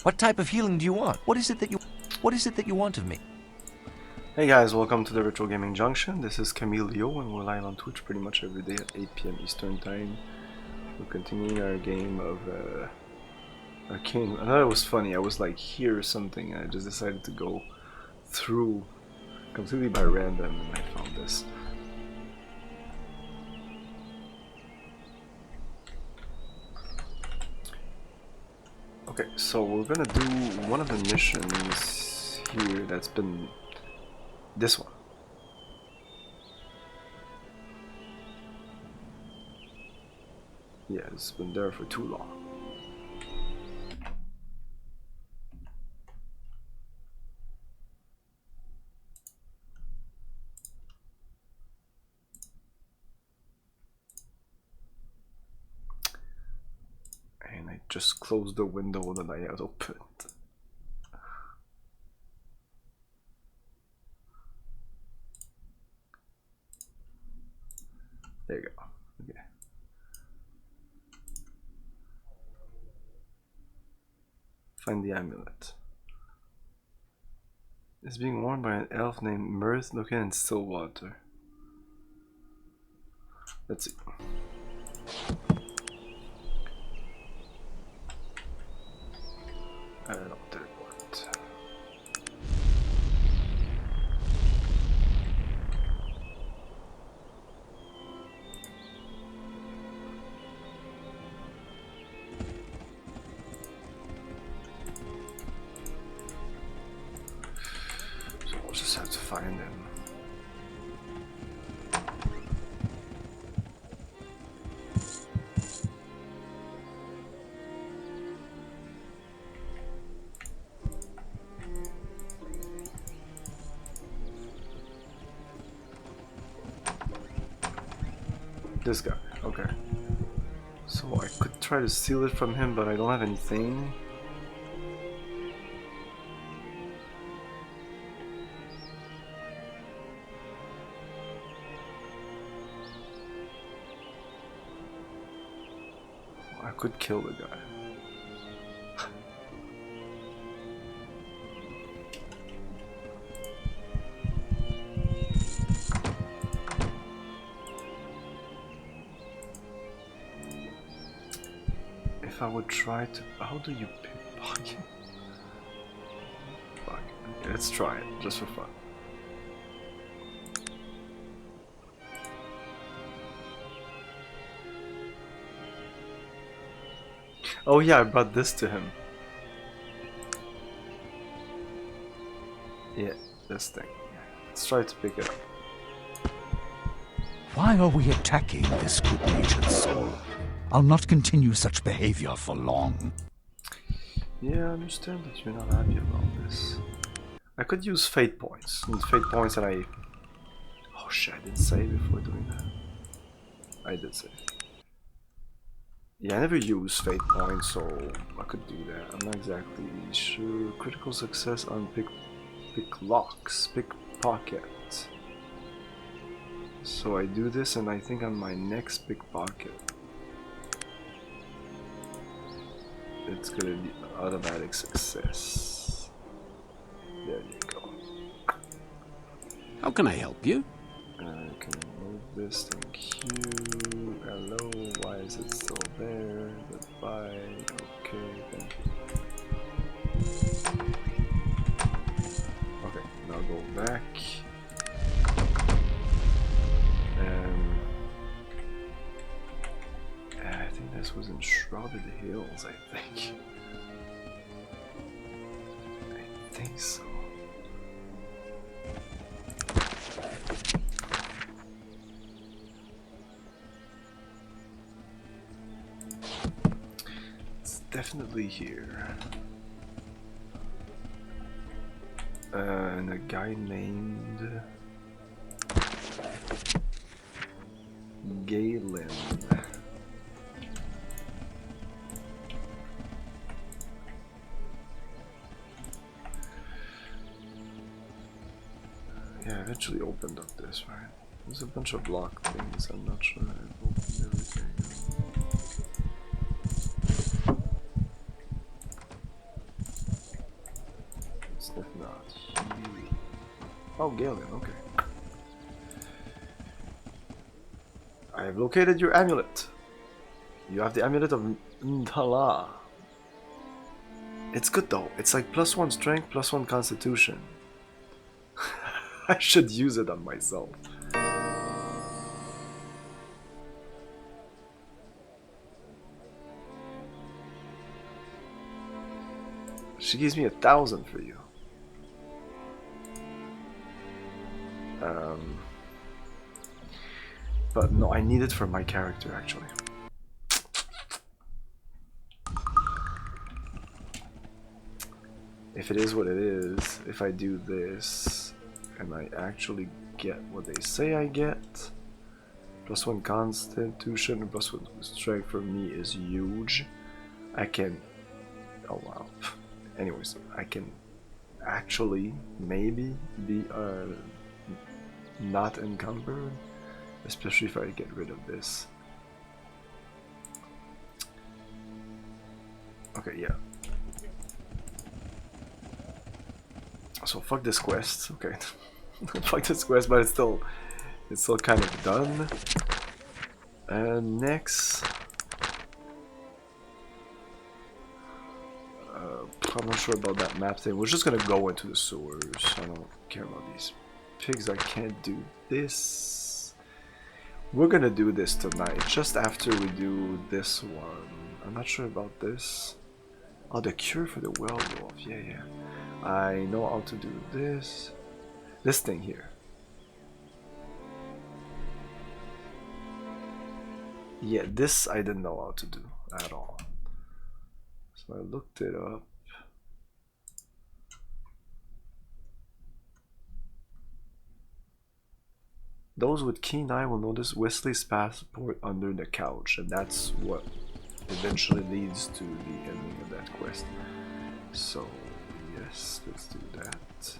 What type of healing do you want? What is it that you want of me? Hey guys, welcome to the Retro Gaming Junction. This is Camilio and we're live on Twitch pretty much every day at 8 PM Eastern Time. We're continuing our game of Arcanum. I thought it was funny, I was like here or something and I just decided to go through completely by random and I found this. Okay, so we're gonna do one of the missions here that's been this one. Yeah, it's been there for too long. And I just closed the window that I had opened. There you go. Okay. Find the amulet. It's being worn by an elf named Mirth located in Stillwater. Let's see. I don't know, teleport. So we'll just have to find him. This guy, okay. So I could try to steal it from him, but I don't have anything. I could kill the guy. If I would try to... How do you pickpocket? Fuck. Okay, let's try it, just for fun. Oh yeah, I brought this to him. Yeah, this thing. Let's try to pick it up. Why are we attacking this good-natured soul? I'll not continue such behavior for long. Yeah, I understand that you're not happy about this. I could use fate points. And fate points that I... Oh shit, I didn't save before doing that. I did save. Yeah, I never use fate points, so I could do that. I'm not exactly sure. Critical success on pick locks, pickpocket. So I do this, and I think on my next pickpocket, it's gonna be automatic success. There you go. How can I help you? I can move this, thank you. Hello, why is it still there? Goodbye. Okay, thank you. Okay, now go back. I think this was in Shrouded Hills, I think. I think so. It's definitely here. And a guy named Galen. Yeah, I eventually opened up this, right? There's a bunch of block things, I'm not sure I've opened everything. Oh, Galen, okay. I have located your amulet. You have the amulet of Ndala. It's good though. It's like +1 strength, +1 constitution. I should use it on myself. She gives me 1,000 for you. But no, I need it for my character actually. If it is what it is, if I do this and I actually get what they say I get, +1 constitution and +1 strength for me is huge. I can, oh wow. Anyways, I can actually maybe be not encumbered, especially if I get rid of this. Okay, yeah. So fuck this quest, okay. Fuck this quest, but it's still kind of done. And next, I'm not sure about that map thing. We're just gonna go into the sewers. I don't care about these pigs. I can't do this. We're gonna do this tonight, just after we do this one. I'm not sure about this. Oh, the cure for the werewolf. Yeah, yeah. I know how to do this. This thing here. Yeah, this I didn't know how to do at all. So I looked it up. Those with keen eye will notice Wesley's passport under the couch, and that's what eventually leads to the ending of that quest. So, yes, let's do that.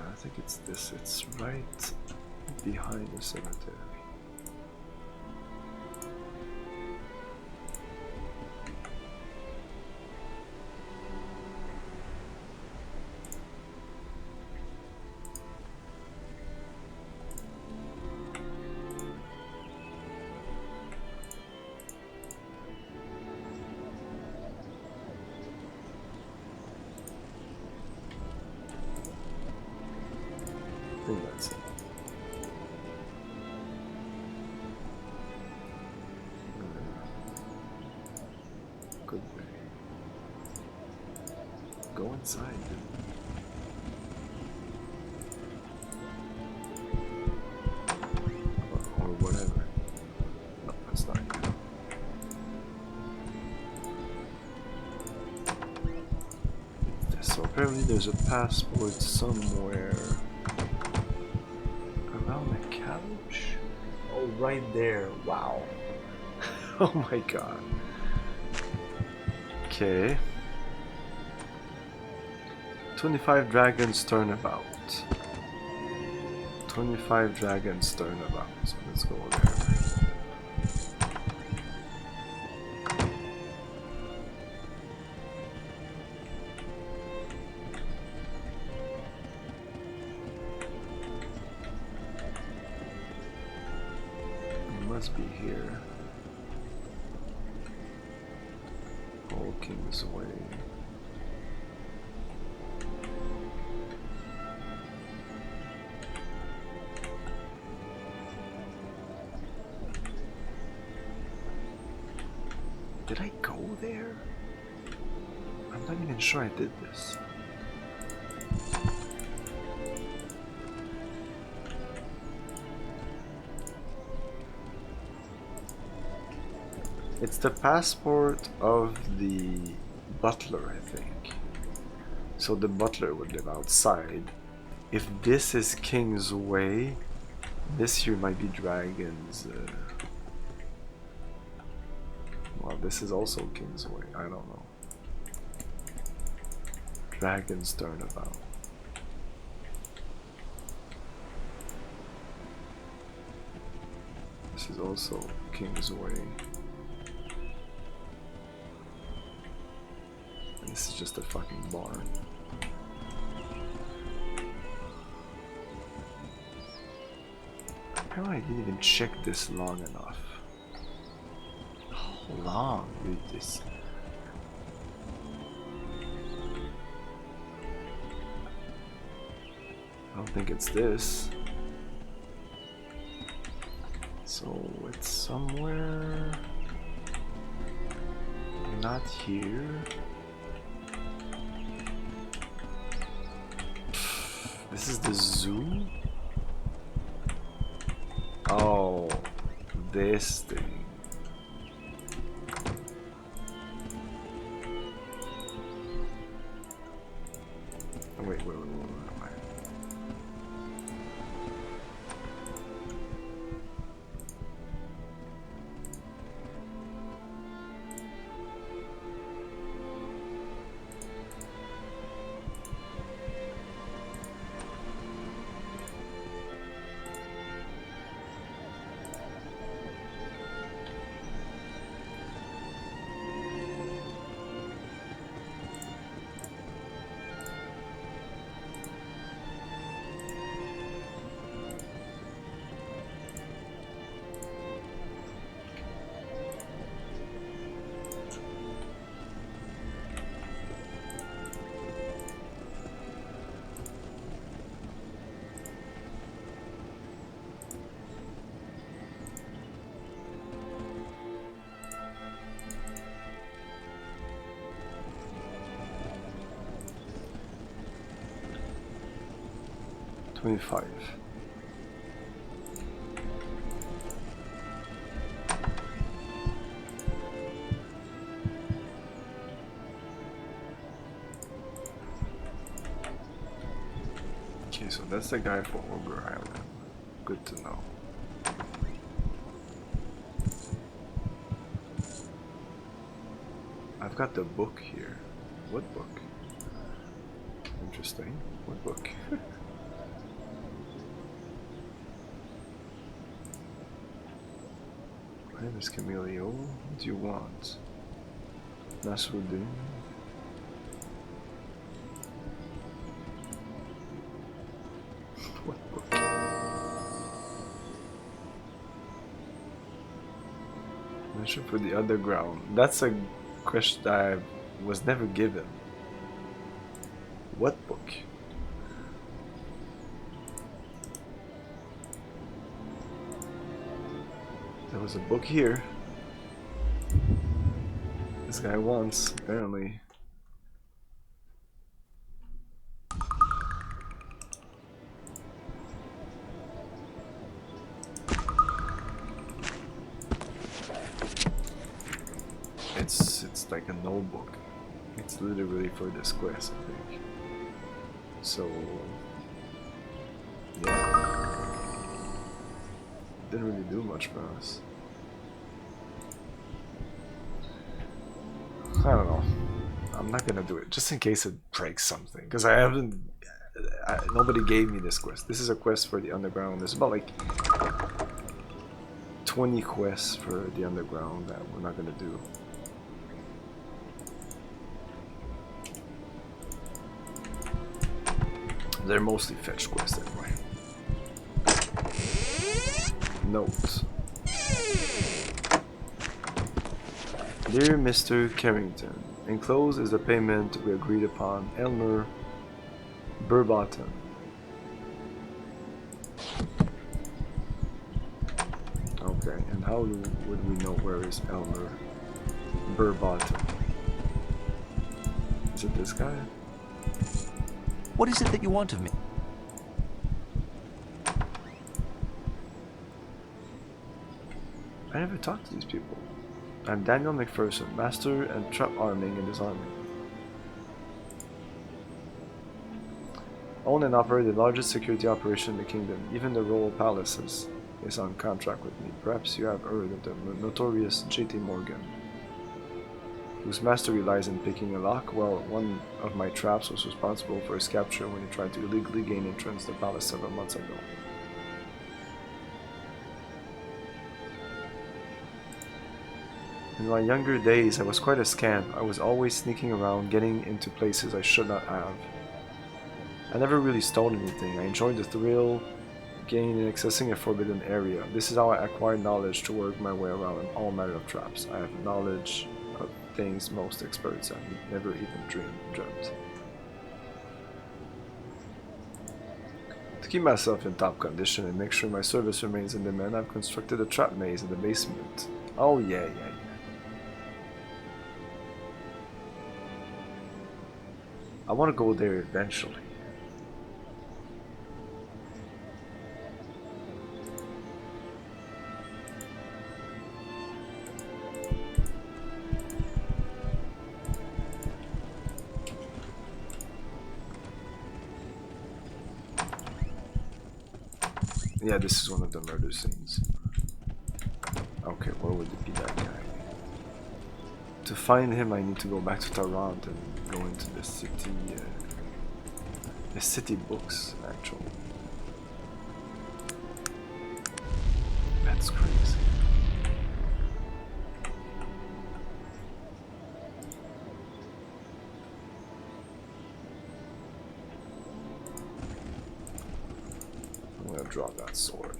I think it's this, it's right behind the cemetery. I think that's it. Good way. Go inside, dude. Or whatever. No, that's not you. So apparently there's a passport somewhere around the couch. Oh, right there. Wow. Oh my god. Okay. 25 dragons turnabout. 25 dragons turnabout. So let's go there. It must be here. All King's Way. Did I go there? I'm not even sure I did this. It's the passport of the butler, I think. So the butler would live outside. If this is King's Way, this here might be Dragon's. Well, this is also King's Way. I don't know. Dragon's Turnabout. is also King's Way. And this is just a fucking barn. Apparently I didn't even check this long enough. How long did this? I don't think it's this. So it's somewhere not here. This is the zoo? Oh, this thing. Oh, wait, where am I? 25. Okay, so that's the guy for Ogre Island. Good to know. I've got the book here. What book? Interesting. What book? My name is Camilio. What do you want? Nasruddin. What book? Mission for the Underground. That's a question I was never given. What book? There was a book here. This guy wants, apparently. It's like a notebook. It's literally for this quest, I think. So yeah. Didn't really do much for us. I don't know. I'm not gonna do it just in case it breaks something, because I haven't. Nobody gave me this quest. This is a quest for the underground. There's about like 20 quests for the underground that we're not gonna do. They're mostly fetch quests anyway. Note. Dear Mr. Carrington, enclosed is the payment we agreed upon. Elmer Burbottom. Okay, and how would we know where is Elmer Burbottom? Is it this guy? What is it that you want of me? I never talked to these people. I'm Daniel McPherson, master and trap arming and disarming. Own and operate the largest security operation in the kingdom. Even the royal palaces is on contract with me. Perhaps you have heard of the notorious J.T. Morgan, whose mastery lies in picking a lock. Well, one of my traps was responsible for his capture when he tried to illegally gain entrance to the palace several months ago. In my younger days, I was quite a scamp. I was always sneaking around, getting into places I should not have. I never really stole anything. I enjoyed the thrill, gain in accessing a forbidden area. This is how I acquired knowledge to work my way around all manner of traps. I have knowledge of things most experts have never even dreamt. To keep myself in top condition and make sure my service remains in demand, I've constructed a trap maze in the basement. Oh yeah. I want to go there eventually. Yeah, this is one of the murder scenes. Okay, where would it be, that guy? To find him, I need to go back to Toronto and go into the city books, actually. That's crazy. I'm gonna drop that sword.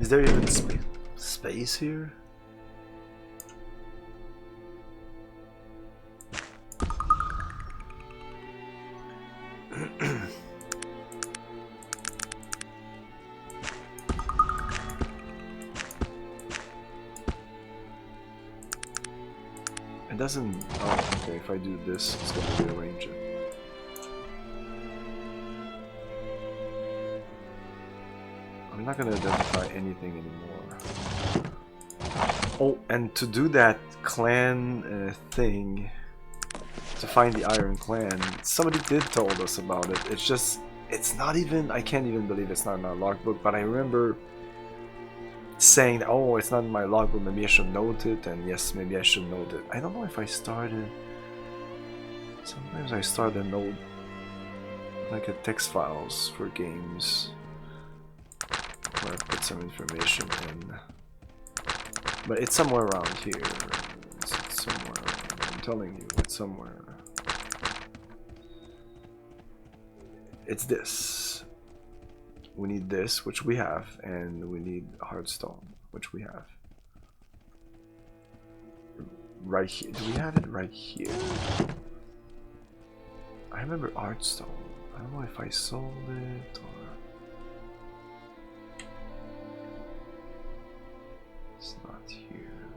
Is there even space here? It doesn't. Oh, okay. If I do this, it's gonna rearrange it. I'm not gonna identify anything anymore. Oh, and to do that clan thing, to find the Iron Clan, somebody did told us about it. It's just, it's not even, I can't even believe it's not in our logbook, but I remember saying, oh, it's not in my logbook, maybe I should note it, and yes, maybe I should note it. I don't know if I started, sometimes I start a note, like a text files for games, where I put some information in. But it's somewhere around here. It's somewhere. I'm telling you, it's somewhere. It's this. We need this, which we have, and we need Hearthstone, which we have. Right here. Do we have it right here? I remember Hearthstone. I don't know if I sold it or. It's not here.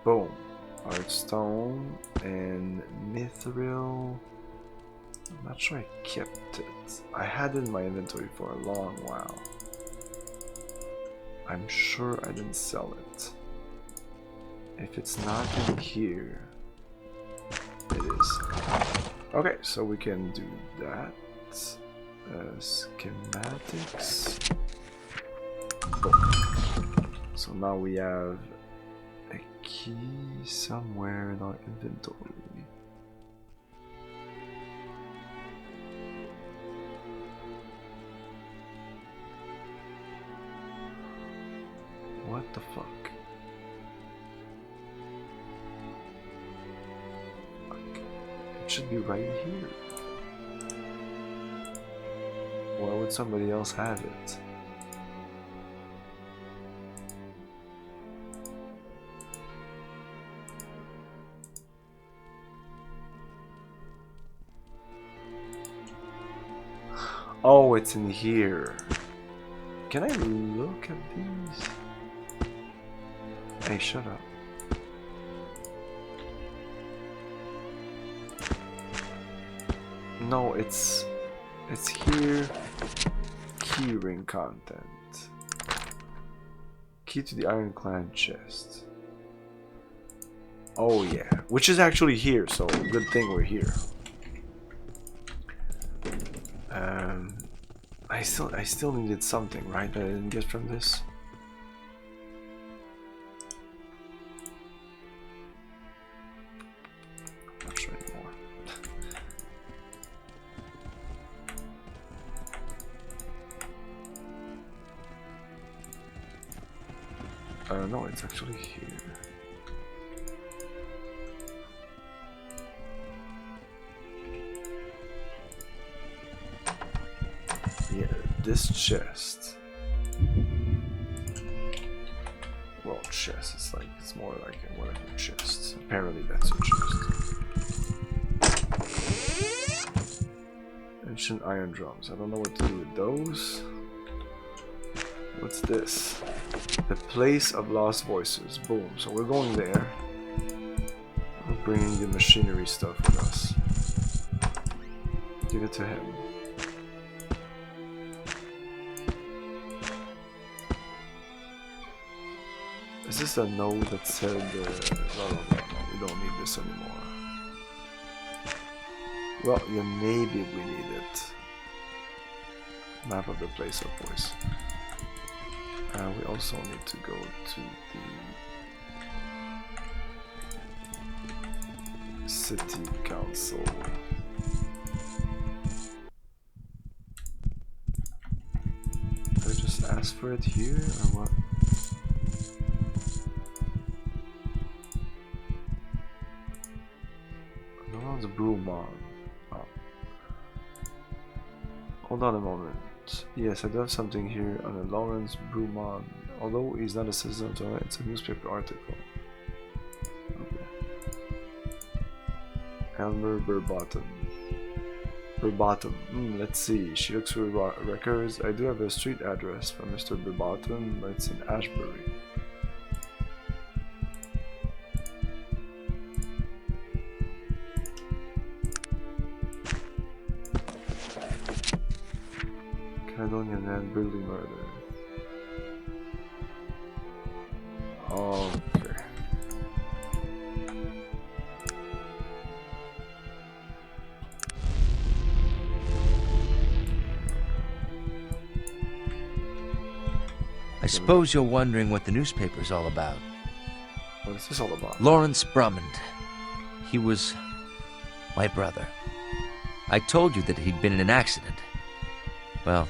Boom. Hearthstone and Mithril. I'm not sure I kept it. I had it in my inventory for a long while. I'm sure I didn't sell it. If it's not in here, it is. Okay, so we can do that. Schematics. Boom. So now we have a key somewhere in our inventory. What the fuck? It should be right here. Why would somebody else have it? Oh, it's in here. Can I look at these? Hey, shut up. No, it's here. Keyring content. Key to the Iron Clan chest. Oh yeah, which is actually here, so good thing we're here. I still needed something, right? That I didn't get from this. Not sure anymore. No, it's actually here. Yeah, this chest. Well, chest. It's more like whatever chest. Apparently, that's a chest. Ancient iron drums. I don't know what to do with those. What's this? The place of lost voices. Boom. So we're going there. We're bringing the machinery stuff with us. Give it to him. Is this a node that said no, we don't need this anymore. Well, yeah, maybe we need it. Map of the place of voice. We also need to go to the city council. Did I just ask for it here or what? No, it's Brumon. Oh. Hold on a moment. Yes, I do have something here on a Lawrence Brumon. Although he's not a citizen of Troika, it's a newspaper article. Okay. Elmer Burbottom. Let's see. She looks through records. I do have a street address for Mr. Burbottom, but it's in Ashbury. Caledonian man brutally murdered. Okay. I suppose you're wondering what the newspaper's all about. What is this all about? Lawrence Brummond. He was my brother. I told you that he'd been in an accident. Well,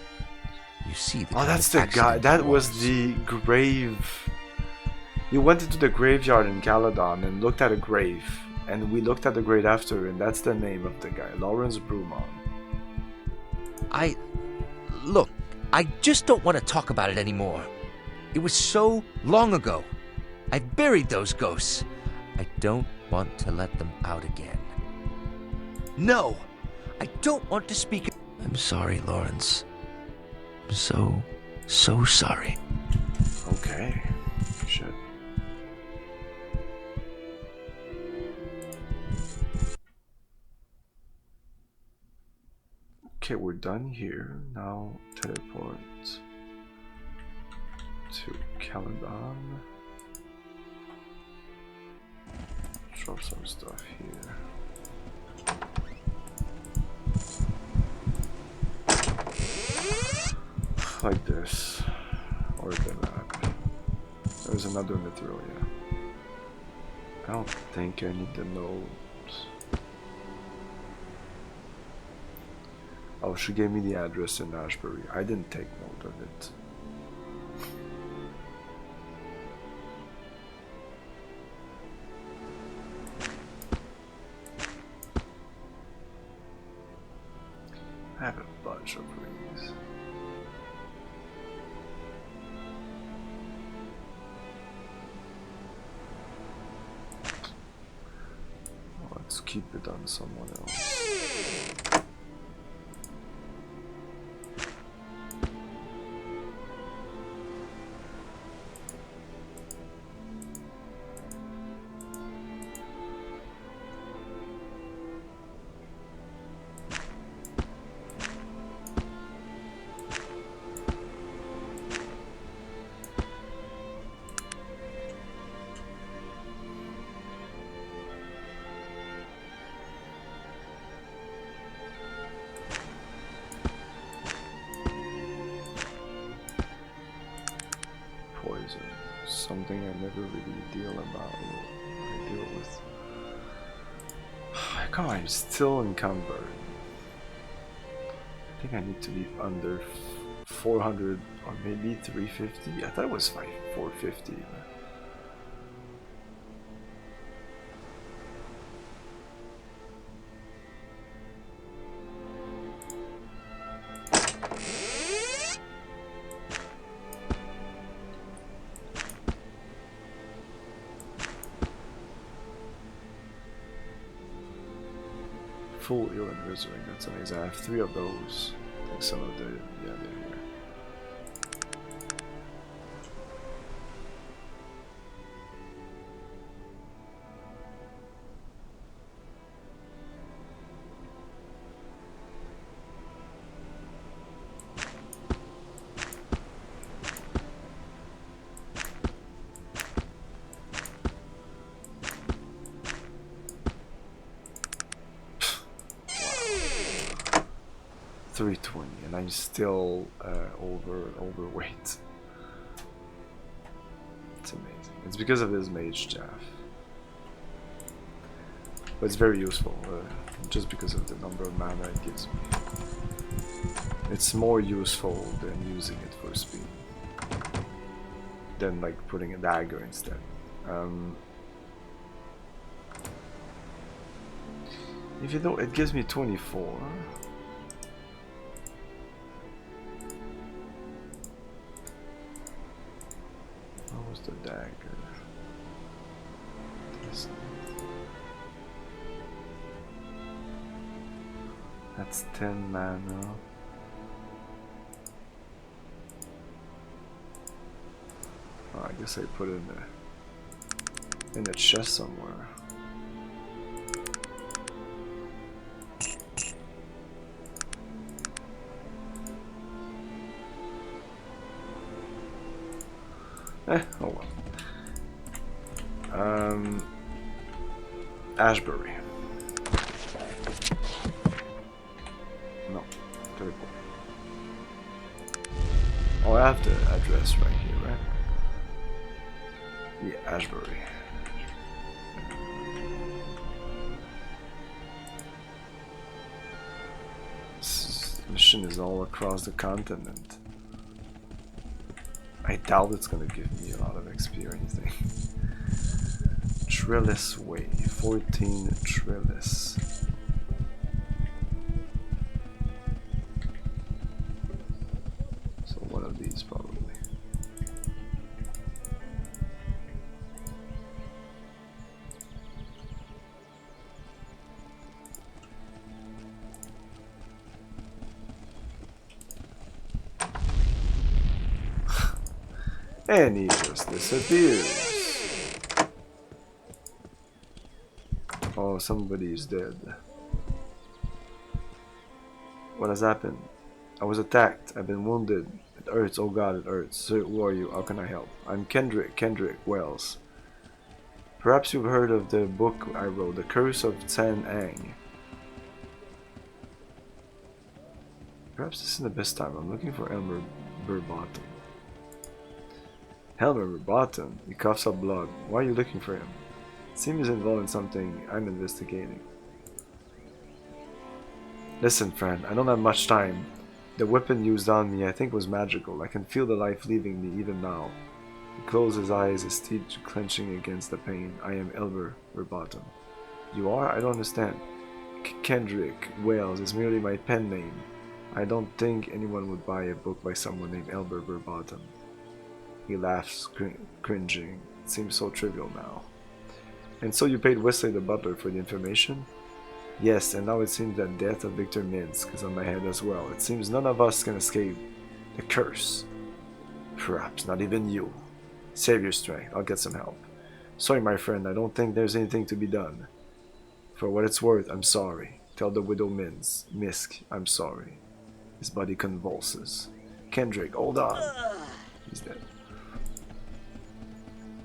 you see the Oh, that's the kind of guy. accident That it was the grave. You went into the graveyard in Caledon and looked at a grave. And we looked at the grave after, and that's the name of the guy. Lawrence Brumon. Look, I just don't want to talk about it anymore. It was so long ago. I've buried those ghosts. I don't want to let them out again. No! I don't want to speak. I'm sorry, Lawrence. I'm so sorry. Okay. Shit. Okay, we're done here. Now teleport to Caledon. Drop some stuff here. Like this. Or the map. There's another material, yeah. I don't think I need the notes. Oh, she gave me the address in Ashbury. I didn't take note of it. I have a bunch of rings. Let's keep it on someone else. something I never really deal with. Come on, I'm still encumbered. I think I need to be under 400 or maybe 350. I thought it was 450. Full heal and resurrect, that's amazing. I have 3 of those. I think some of the, yeah, they're here. Wow. 320, and I'm still overweight. It's amazing. It's because of his mage staff, but it's very useful. Just because of the number of mana it gives me, it's more useful than using it for speed. Than like putting a dagger instead. If you know, it gives me 24. What was the dagger? That's 10 mana. Oh, I guess I put it in the chest somewhere. Oh well. Ashbury. No, terrible. Oh, I have the address right here, right? Yeah, Ashbury. This mission is all across the continent. I doubt it's gonna give me a lot of XP or anything. Trellis Way, 14 Trellis. So one of these probably. And he just disappears. Oh, somebody is dead. What has happened? I was attacked. I've been wounded. It hurts. Oh god, it hurts. Sir, who are you? How can I help? I'm Kendrick Wells. Perhaps you've heard of the book I wrote, The Curse of San Ang. Perhaps this isn't the best time. I'm looking for Elmer Burbottom. Helmer Burbottom? He coughs up blood. Why are you looking for him? It seems he's involved in something I'm investigating. Listen, friend, I don't have much time. The weapon used on me I think was magical. I can feel the life leaving me even now. He closed his eyes, his teeth clenching against the pain. I am Elmer Burbottom. You are? I don't understand. Kendrick Wells is merely my pen name. I don't think anyone would buy a book by someone named Elmer Burbottom. He laughs, cringing. It seems so trivial now. And so you paid Wesley the butler for the information? Yes, and now it seems that death of Victor Minsk is on my head as well. It seems none of us can escape the curse. Perhaps not even you. Save your strength, I'll get some help. Sorry, my friend, I don't think there's anything to be done. For what it's worth, I'm sorry. Tell the widow Minsk, I'm sorry. His body convulses. Kendrick, hold on. He's dead.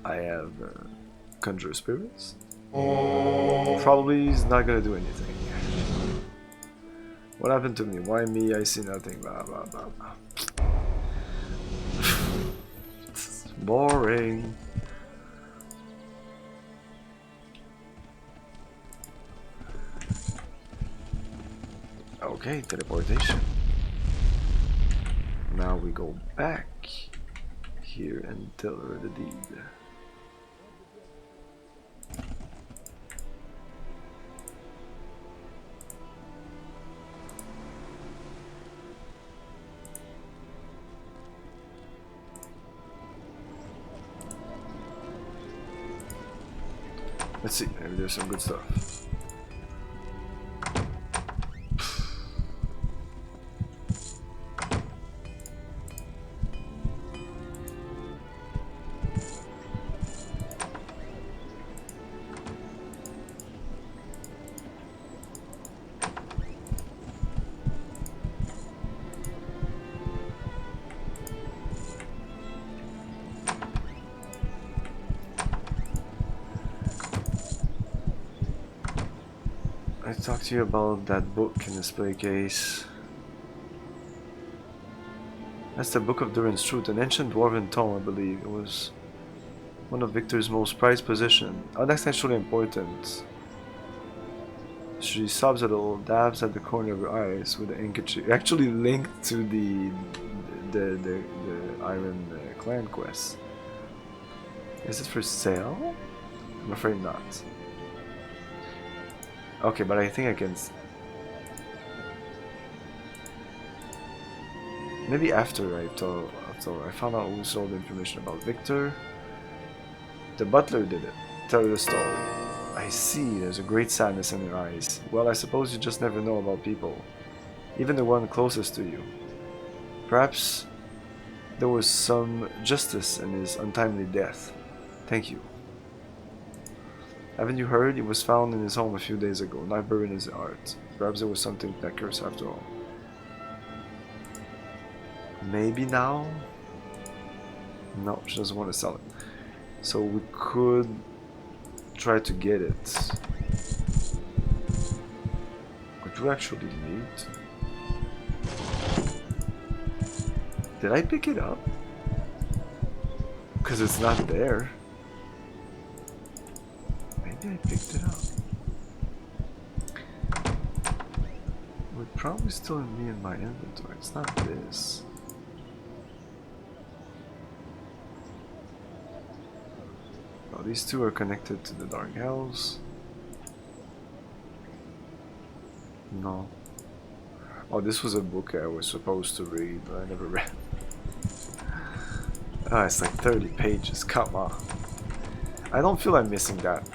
I have conjure spirits. Probably he's not gonna do anything. What happened to me? Why me? I see nothing. Blah blah blah blah. Boring. Okay, teleportation. Now we go back here and tell her the deed. Let's see, maybe there's some good stuff. I talked to you about that book in the display case. That's the Book of Durin's Truth, an ancient dwarven tome, I believe. It was one of Victor's most prized possessions. Oh, that's actually important. She sobs a little, dabs at the corner of her eyes with the handkerchief. Actually linked to the Iron Clan quest. Is it for sale? I'm afraid not. Okay, but I think I can... Maybe after I found out who sold the information about Victor. The butler did it. Tell you the story. I see, there's a great sadness in your eyes. Well, I suppose you just never know about people. Even the one closest to you. Perhaps there was some justice in his untimely death. Thank you. Haven't you heard? He was found in his home a few days ago, not buried in his heart. Perhaps there was something to that curse after all. Maybe now? No, she doesn't want to sell it. So we could try to get it. What do we actually need? Did I pick it up? Because it's not there. Maybe I picked it up. It would probably still be in my inventory. It's not this. Oh, these two are connected to the Dark Hells. No. Oh, this was a book I was supposed to read, but I never read. Ah, it's like 30 pages, come on. I don't feel I'm missing that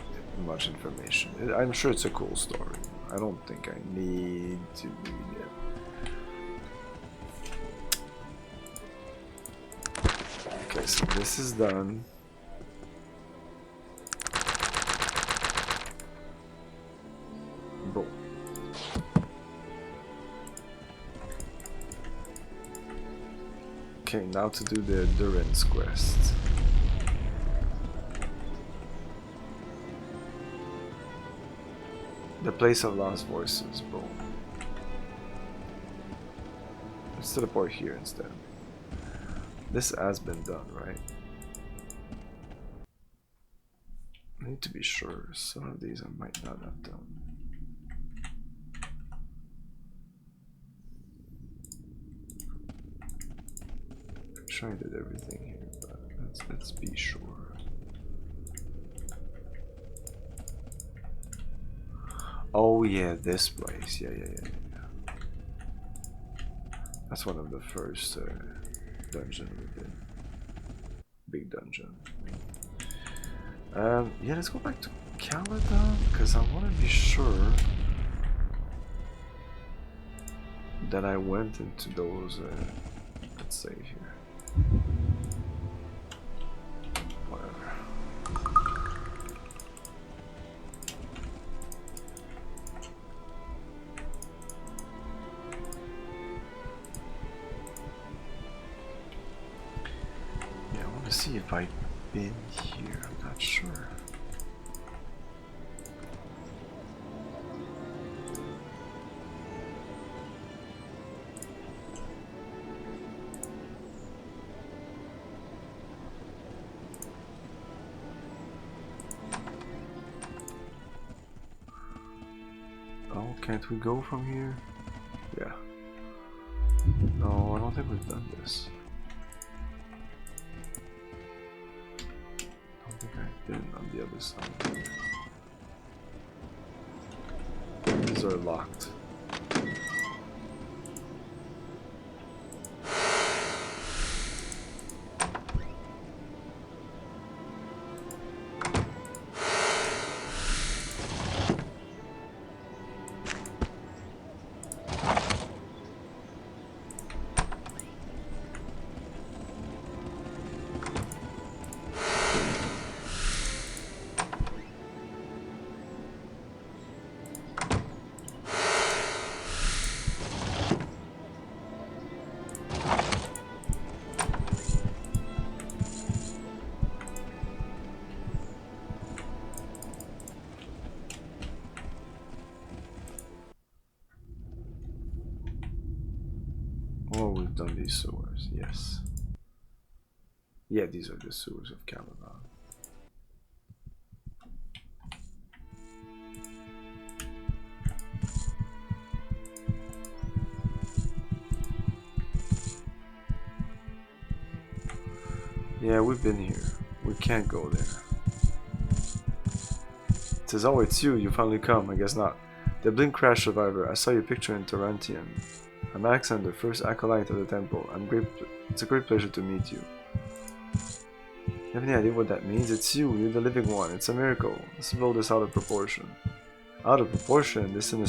much information. I'm sure it's a cool story. I don't think I need to read it. Okay, so this is done. Boom. Okay, now to do the Durin's quest. The place of lost voices, boom. Let's teleport here instead. This has been done, right? I need to be sure. Some of these I might not have done. I'm sure I did everything here, but let's be sure. Oh yeah, this place. Yeah. That's one of the first dungeon we did. Big dungeon. Yeah, let's go back to Caledon because I want to be sure that I went into those. Let's save here. Whatever. Yeah, I want to see if I've been here. I'm not sure. Can't we go from here? Yeah. No, I don't think we've done this. I don't think I've been on the other side. These are locked. Oh, we've done these sewers, yes. Yeah, these are the sewers of Caliban. Yeah, we've been here. We can't go there. It says, oh, it's you. You finally come. I guess not. The Blink Crash survivor. I saw your picture in Tarantian. I'm Alexander, first acolyte of the temple. It's a great pleasure to meet you. You have any idea what that means? It's you. You're the living one. It's a miracle. Let's blow this out of proportion. Out of proportion? This is an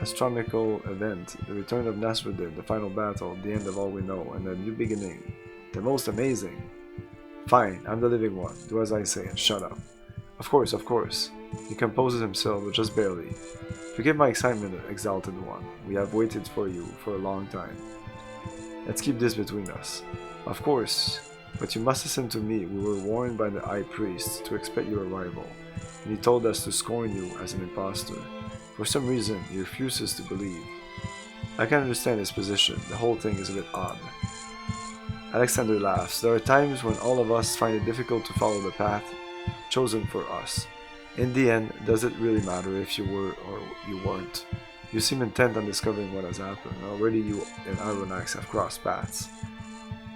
astronomical event. The return of Nasruddin, the final battle, the end of all we know, and a new beginning. The most amazing. Fine, I'm the living one. Do as I say and shut up. Of course, of course. He composes himself, but just barely. Forgive my excitement, exalted one. We have waited for you for a long time. Let's keep this between us. Of course, but you must listen to me. We were warned by the high priest to expect your arrival, and he told us to scorn you as an impostor. For some reason, he refuses to believe. I can understand his position. The whole thing is a bit odd. Alexander laughs. There are times when all of us find it difficult to follow the path chosen for us. In the end, does it really matter if you were or you weren't? You seem intent on discovering what has happened. Already you and Aronnax have crossed paths.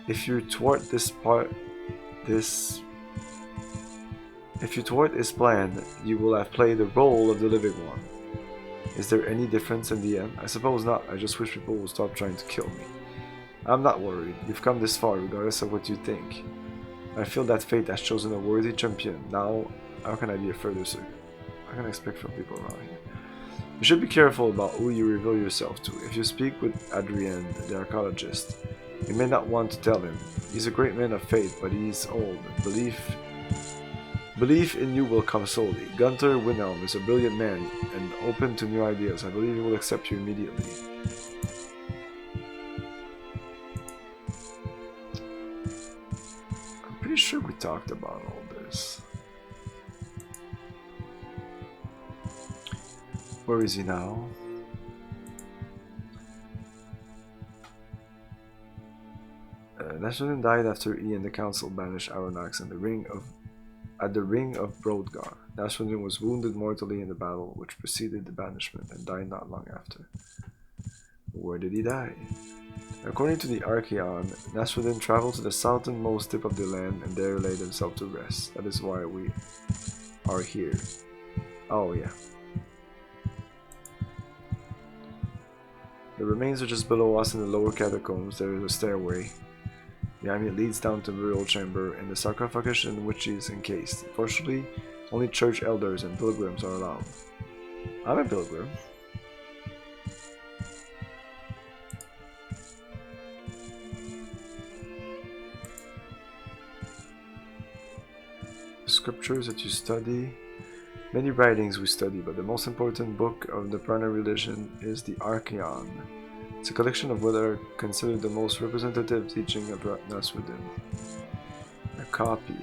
If you thwart his plan, you will have played the role of the living one. Is there any difference in the end? I suppose not. I just wish people would stop trying to kill me. I'm not worried. You've come this far regardless of what you think. I feel that fate has chosen a worthy champion. Now, how can I be a further sir? I can expect from people around here. You should be careful about who you reveal yourself to. If you speak with Adrien, the archaeologist, you may not want to tell him. He's a great man of faith, but he's old. Belief in you will come slowly. Gunther Winhelm is a brilliant man and open to new ideas. I believe he will accept you immediately. I'm pretty sure we talked about all this. Where is he now? Nasruddin died after he and the council banished Aronnax at the Ring of Brodgar. Nasruddin was wounded mortally in the battle which preceded the banishment and died not long after. Where did he die? According to the Archaeon, Nasruddin traveled to the southernmost tip of the land and there laid himself to rest. That is why we are here. Oh yeah. The remains are just below us in the lower catacombs. There is a stairway. Behind me it leads down to the burial chamber and the sarcophagus in which he is encased. Fortunately, only church elders and pilgrims are allowed. I'm a pilgrim. Scriptures that you study. Many writings we study, but the most important book of the Prana religion is the Archaeon. It's a collection of what are considered the most representative teaching of Nasruddin. A copy.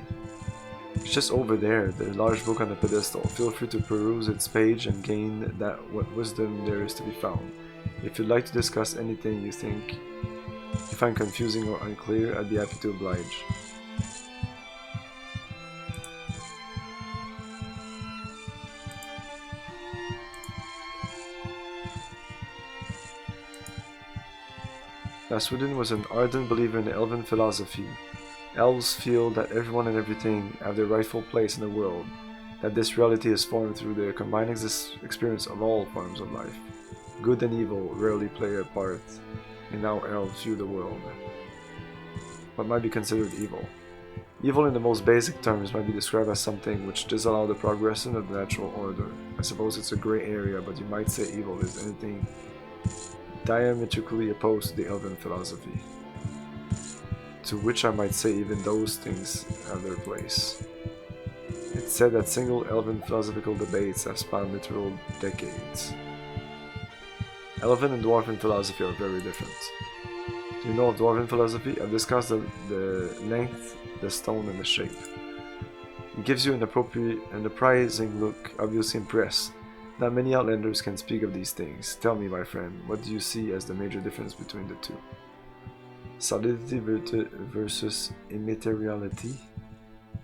It's just over there, the large book on the pedestal. Feel free to peruse its page and gain what wisdom there is to be found. If you'd like to discuss anything you think you find confusing or unclear, I'd be happy to oblige. Nasruddin was an ardent believer in the elven philosophy. Elves feel that everyone and everything have their rightful place in the world, that this reality is formed through the combined experience of all forms of life. Good and evil rarely play a part in how elves view the world. What might be considered evil? Evil in the most basic terms might be described as something which disallows the progression of the natural order. I suppose it's a gray area, but you might say evil is anything diametrically opposed to the elven philosophy. To which I might say even those things have their place. It's said that single elven philosophical debates have spanned literal decades. Elven and dwarven philosophy are very different. Do you know of dwarven philosophy? I've discussed the length, the stone, and the shape. It gives you an surprising look, obviously impressed. Not many outlanders can speak of these things. Tell me, my friend, what do you see as the major difference between the two? Solidity versus immateriality?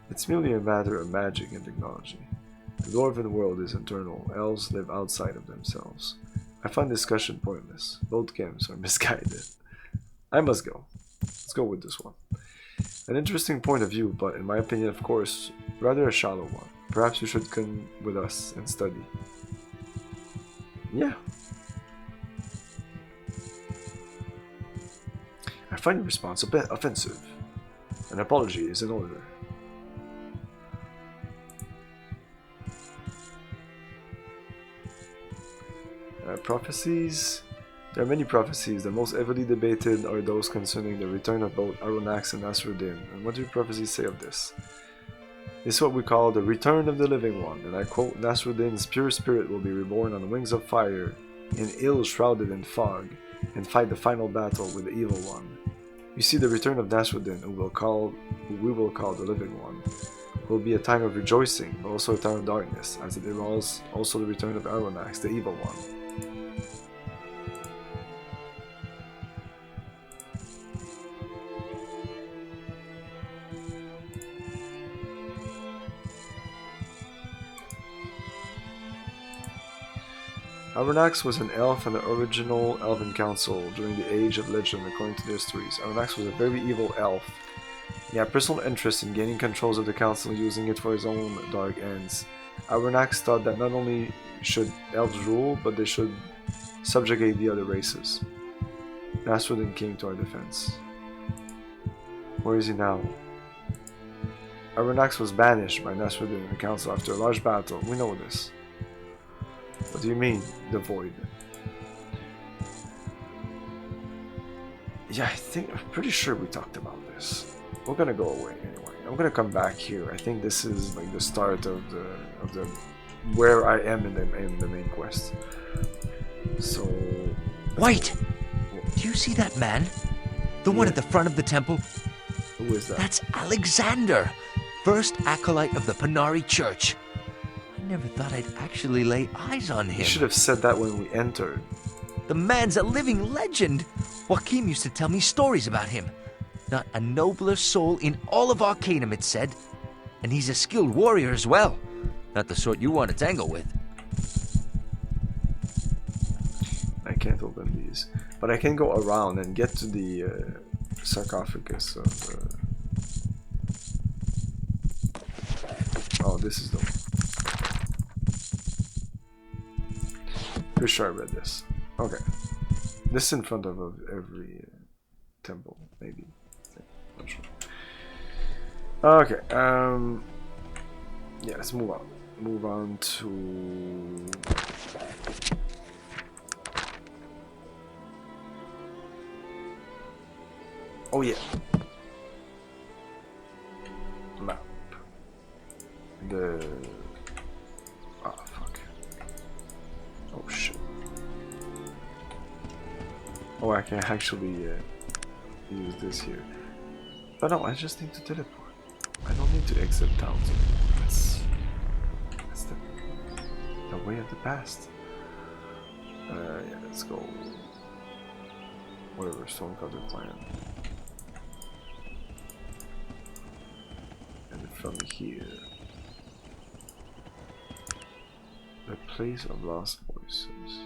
It's merely a matter of magic and technology. The dwarven world is internal. Elves live outside of themselves. I find discussion pointless. Both camps are misguided. I must go. Let's go with this one. An interesting point of view, but in my opinion, of course, rather a shallow one. Perhaps you should come with us and study. Yeah. I find your response a bit offensive. An apology is in order. Prophecies. There are many prophecies. The most heavily debated are those concerning the return of both Aronnax and Nasruddin. And what do prophecies say of this? This is what we call the return of the living one, and I quote, Nasruddin's pure spirit will be reborn on wings of fire, in ill shrouded in fog, and fight the final battle with the evil one. You see, the return of Nasruddin, who we will call the living one, will be a time of rejoicing, but also a time of darkness, as it involves also the return of Aronnax, the evil one. Aronnax was an elf in the original Elven Council during the Age of Legend, according to the histories. Aronnax was a very evil elf. He had personal interest in gaining controls of the council and using it for his own dark ends. Aronnax thought that not only should elves rule, but they should subjugate the other races. Nasruddin came to our defense. Where is he now? Aronnax was banished by Nasruddin and the council after a large battle. We know this. What do you mean, the void? Yeah, I'm pretty sure we talked about this. We're gonna go away anyway. I'm gonna come back here. I think this is like the start of the where I am in the main quest. So Wait! Do you see that man? The one at the front of the temple? Who is that? That's Alexander, first acolyte of the Panari Church. I never thought I'd actually lay eyes on him. You should have said that when we entered. The man's a living legend. Joachim used to tell me stories about him. Not a nobler soul in all of Arcanum, it said. And he's a skilled warrior as well. Not the sort you want to tangle with. I can't open these. But I can go around and get to the sarcophagus of... Oh, this is the one. Pretty sure I read this. Okay. This is in front of every temple, maybe. Not sure. Okay, yeah, let's move on. Move on to... Oh yeah. Map. Oh fuck. Oh shit. Oh, I can actually use this here. But no, I just need to teleport. I don't need to exit town. That's the way of the past. Yeah, let's go. Whatever, Stonecutter Plan. And from here, the place of lost voices.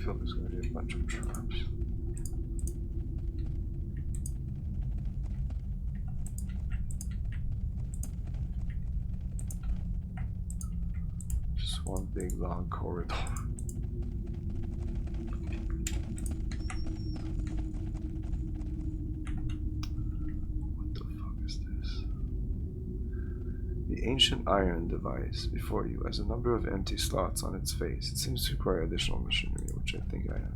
feel there's gonna be a bunch of traps. Just one big long corridor. What the fuck is this? The ancient iron device before you has a number of empty slots on its face. It seems to require additional machinery, which I think I have.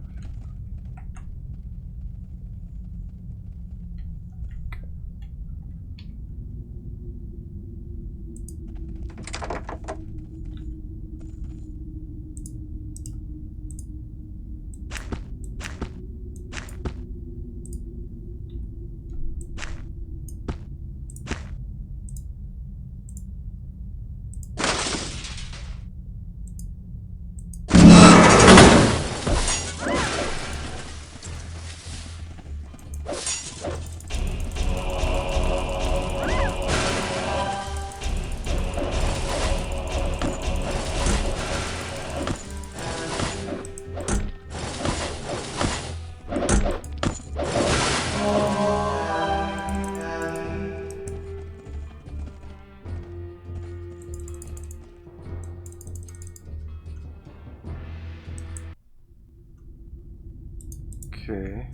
Okay.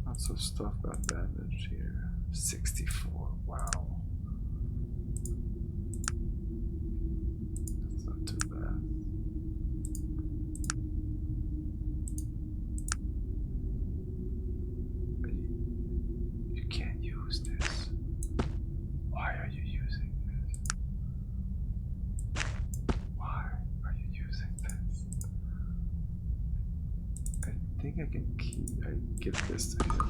Lots of stuff got damaged here. 64. Wow. That's not too bad. You can't use this. Why are you using this? Why are you using this? I think I can give this to him.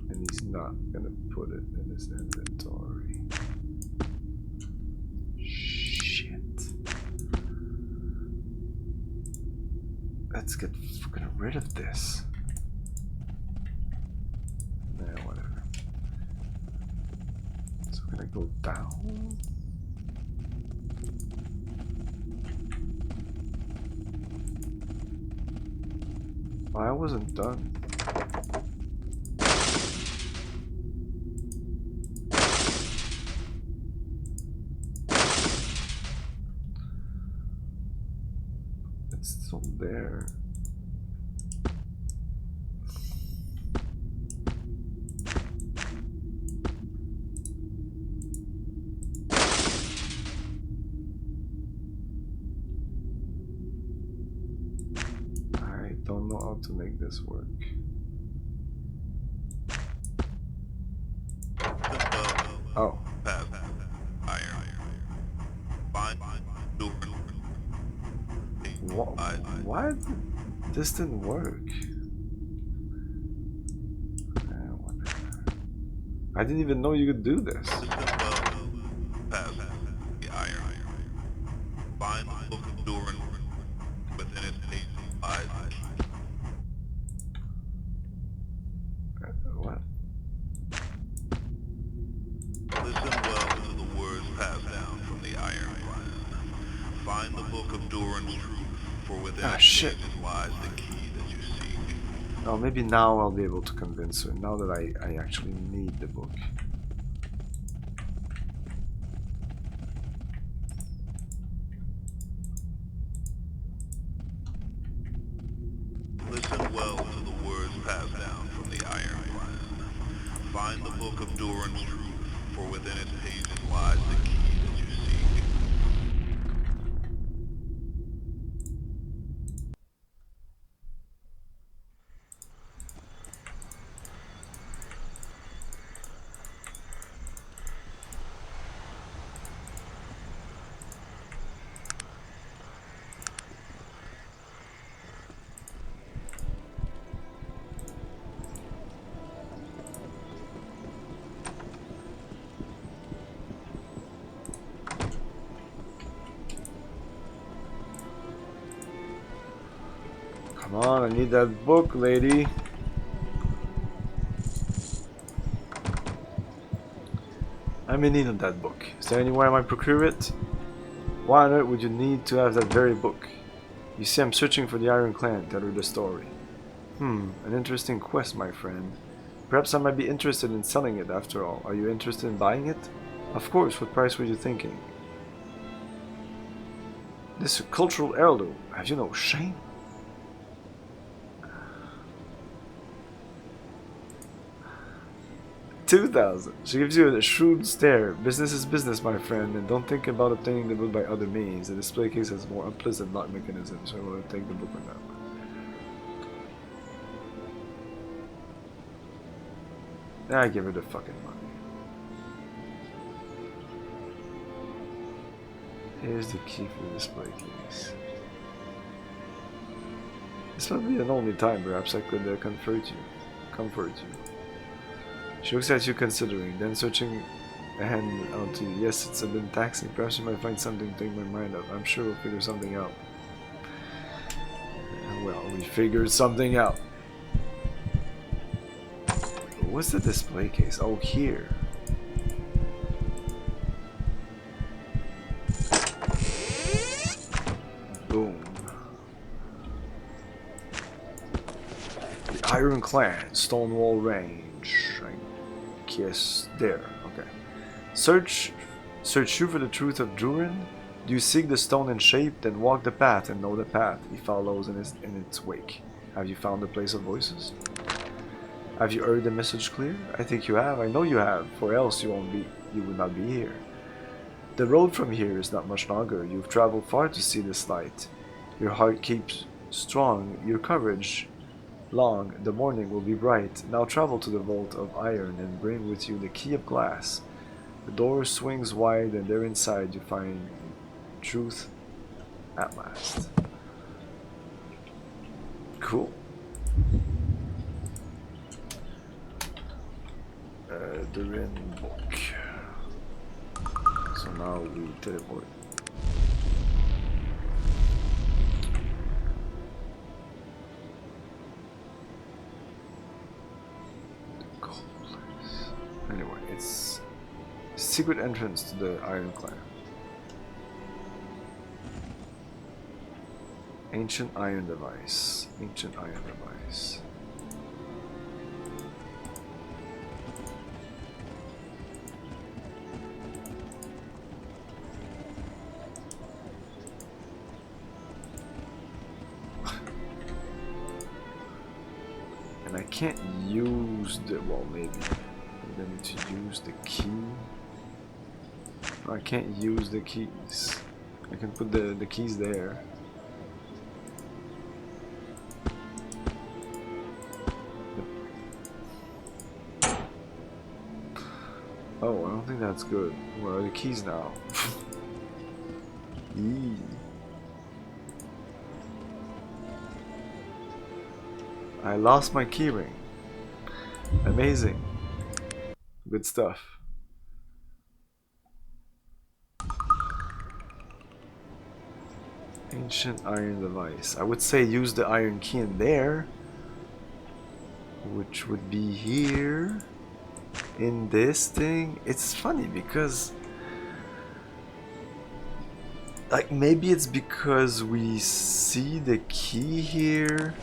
And he's not gonna put it in his inventory. Shit. Let's get fucking rid of this. Nah, whatever. So can I go down? I wasn't done. It's still there. I don't know how to make this work. Oh. What? This didn't work. Whatever. I didn't even know you could do this. What? Listen well to the words passed down from the Iron Plan. Find the Book of Durin's truth, for within its pages lies the key that you seek. Oh, maybe now I'll be able to convince her, now that I actually need the book. Listen well to the words passed down from the Iron Plan. Find the Book of Durin's truth, for within its pages lies the key that you seek. Come on, I need that book, lady. I'm in need of that book. Is there anywhere I might procure it? Why on earth would you need to have that very book? You see, I'm searching for the Iron Clan. Tell her the story. An interesting quest, my friend. Perhaps I might be interested in selling it after all. Are you interested in buying it? Of course, what price were you thinking? This is a cultural heirloom. Have you no shame? $2,000. She gives you a shrewd stare. Business is business, my friend, and don't think about obtaining the book by other means. The display case has more unpleasant lock mechanism, so I will take the book or not. I give her the fucking money. Here's the key for the display case. This might be an only time, perhaps I could comfort you. She looks at you considering, then searching a hand out to you. Yes, it's a bit taxing. Perhaps you might find something to take my mind up. I'm sure we'll figure something out. Well, we figured something out. What's the display case? Oh, here. Boom. The Iron Clan, Stonewall Range. I guess there. Okay. Search you for the truth of Durin? Do you seek the stone in shape? Then walk the path and know the path. He follows in its wake. Have you found the place of voices? Have you heard the message clear? I think you have. I know you have, for else you would not be here. The road from here is not much longer. You've traveled far to see this light. Your heart keeps strong, your courage long. The morning will be bright. Now travel to the vault of iron and bring with you the key of glass. The door swings wide, and there inside you find truth at last. Cool. The Ren book. So now we teleport. The gold place. Anyway, it's secret entrance to the Iron Clan. Ancient iron device. Ancient iron device. And I can't use the, well, maybe I need to use the key. I can't use the keys. I can put the keys there. Oh, I don't think that's good. Where are the keys now? Eee. I lost my keyring. Amazing. Good stuff. Ancient iron device. I would say use the iron key in there, which would be here in this thing. It's funny because like maybe it's because we see the key here,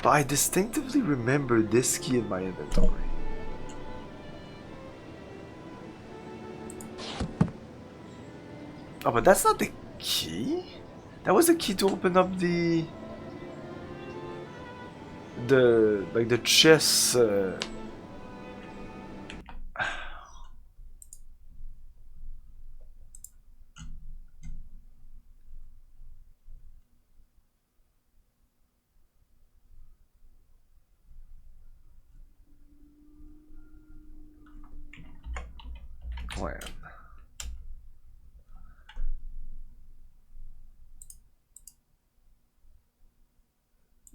but I distinctively remember this key in my inventory. Oh, but that's not the key? That was the key to open up the chess clan.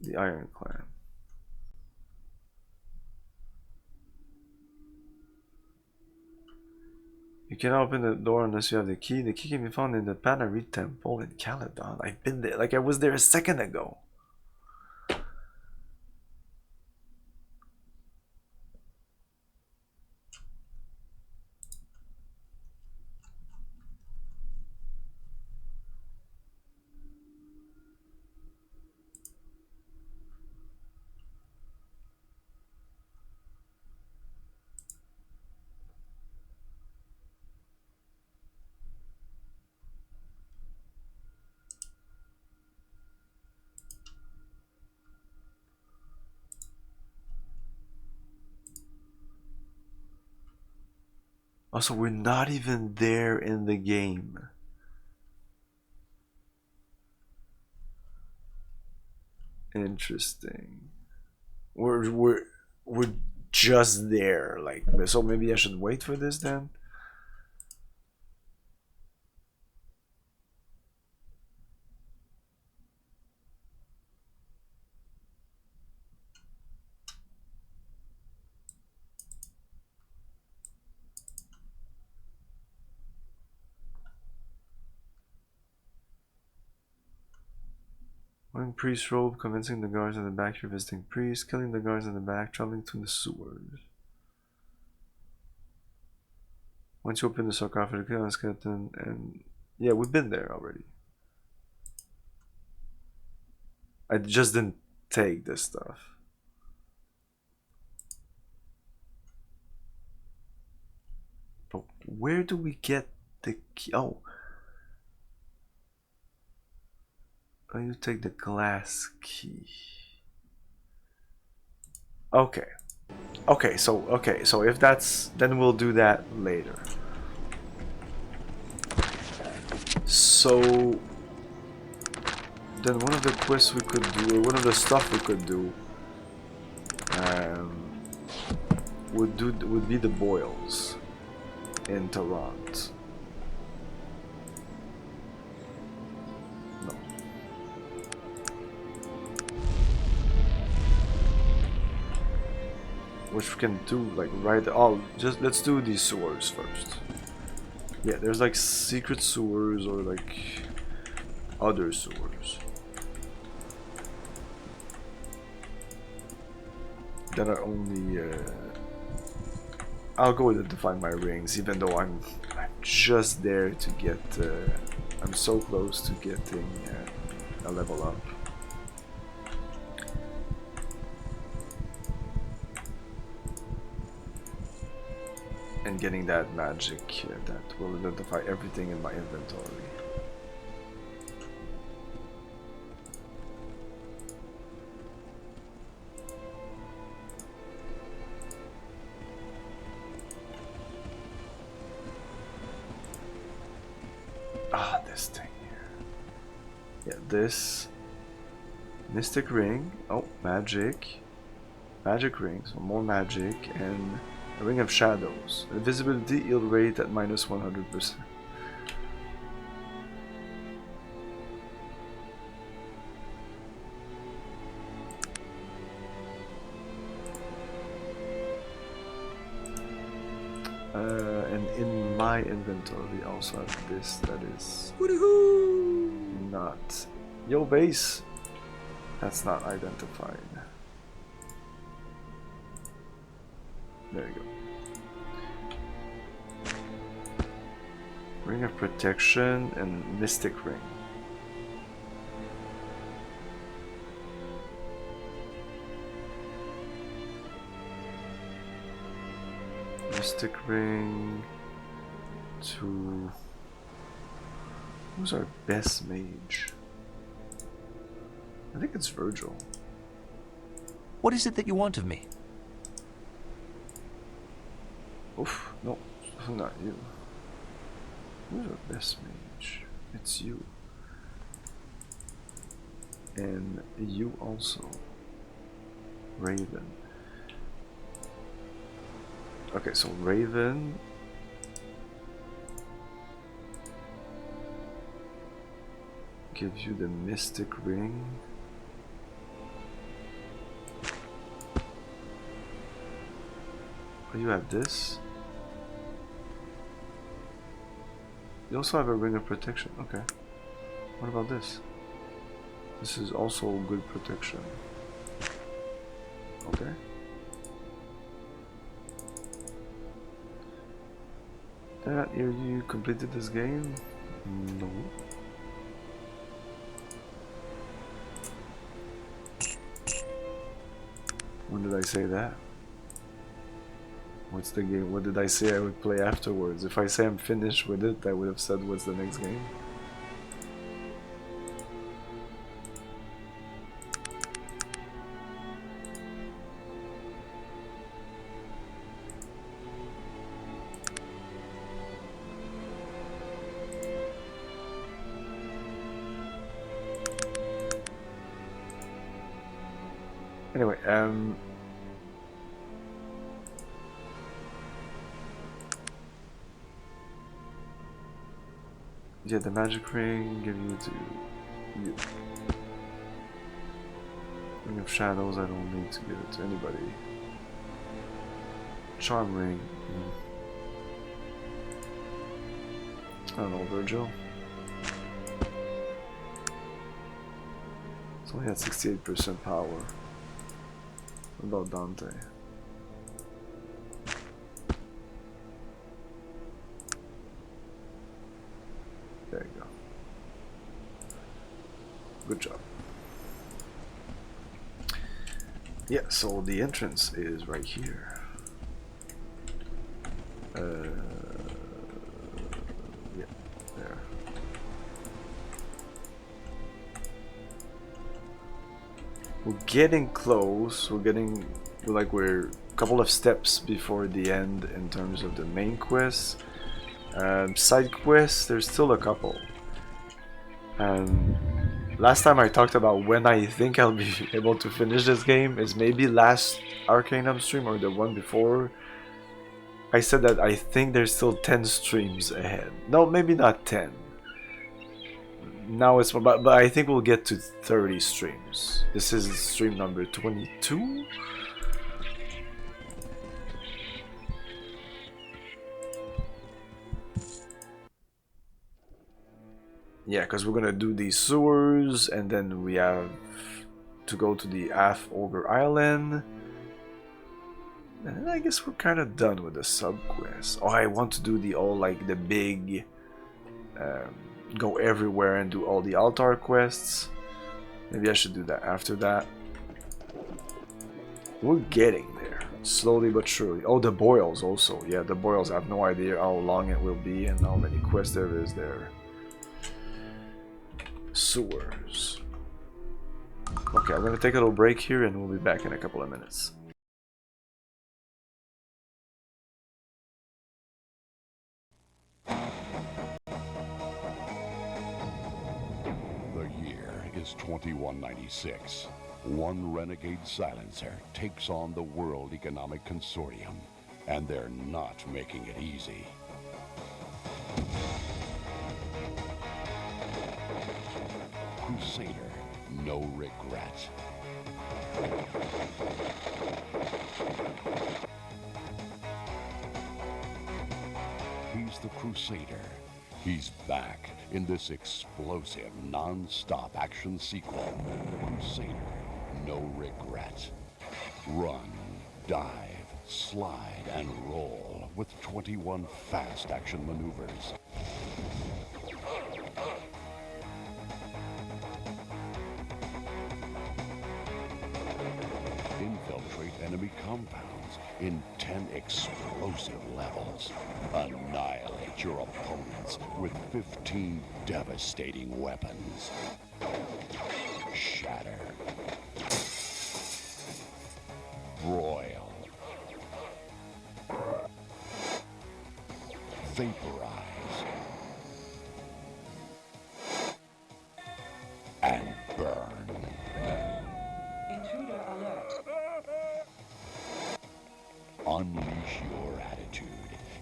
The Iron Clan. You cannot open the door unless you have the key. The key can be found in the Panari Temple in Caledon. I've been there, like I was there a second ago. Also, we're not even there in the game. Interesting. We're just there, like, so maybe I should wait for this then. Wearing priest robe, convincing the guards in the back you're visiting priest, killing the guards in the back, traveling to the sewers. Once you open the sarcophagus, kill a skeleton, and yeah, we've been there already. I just didn't take this stuff. But where do we get the key? Oh. Oh, you take the glass key. Okay. Okay, so if that's, then we'll do that later. So then one of the quests we could do, or one of the stuff we could do, would be the boils in Toronto. No. Which we can do like right. Oh, just let's do these sewers first. Yeah, there's like secret sewers or like other sewers that are only. I'll go to find my rings, even though I'm just there to get. I'm so close to getting a level up. And getting that magic that will identify everything in my inventory. Ah, this thing here. Yeah, this mystic ring. Oh, magic. Magic ring, so more magic, and a ring of shadows. Invisibility yield rate at minus 100%. And in my inventory also have this that is not. Yo, base! That's not identified. There you go. Ring of Protection and Mystic Ring. Mystic Ring to... Who's our best mage? I think it's Virgil. What is it that you want of me? Oof, no, not you. Who's our best mage? It's you. And you also. Raven. Okay, so Raven. Gives you the Mystic Ring. Oh, you have this? You also have a Ring of Protection. Okay. What about this? This is also good protection. Okay. Did I hear you completed this game? No. When did I say that? What's the game? What did I say I would play afterwards? If I say I'm finished with it, I would have said what's the next game. Anyway, yeah, the magic ring give you to you. Ring of shadows, I don't need to give it to anybody. Charm ring. I don't know, Virgil. It's only at 68% power. What about Dante? There you go. Good job. Yeah, so the entrance is right here. Yeah, there. We're getting close. We're a couple of steps before the end in terms of the main quest. Side quests, there's still a couple. Last time I talked about when I think I'll be able to finish this game is maybe last Arcanum stream or the one before. I said that I think there's still 10 streams ahead. No, maybe not 10. Now it's more, but I think we'll get to 30 streams. This is stream number 22. Yeah, because we're gonna do these sewers, and then we have to go to the Half Ogre Island. And then I guess we're kind of done with the sub-quests. Oh, I want to do the big... go everywhere and do all the altar quests. Maybe I should do that after that. We're getting there. Slowly but surely. Oh, the boils also. Yeah, the boils, I have no idea how long it will be and how many quests there is there. Sewers. Okay, I'm gonna take a little break here and we'll be back in a couple of minutes. The year is 2196. One renegade silencer takes on the World Economic Consortium, and they're not making it easy. Crusader, no regret. He's the Crusader. He's back in this explosive, non-stop action sequel. Crusader, no regret. Run, dive, slide, and roll with 21 fast action maneuvers. Infiltrate enemy compounds in 10 explosive levels. Annihilate your opponents with 15 devastating weapons. Shatter. Broil. Vaporize. And burn. Intruder alert. Unleash your attitude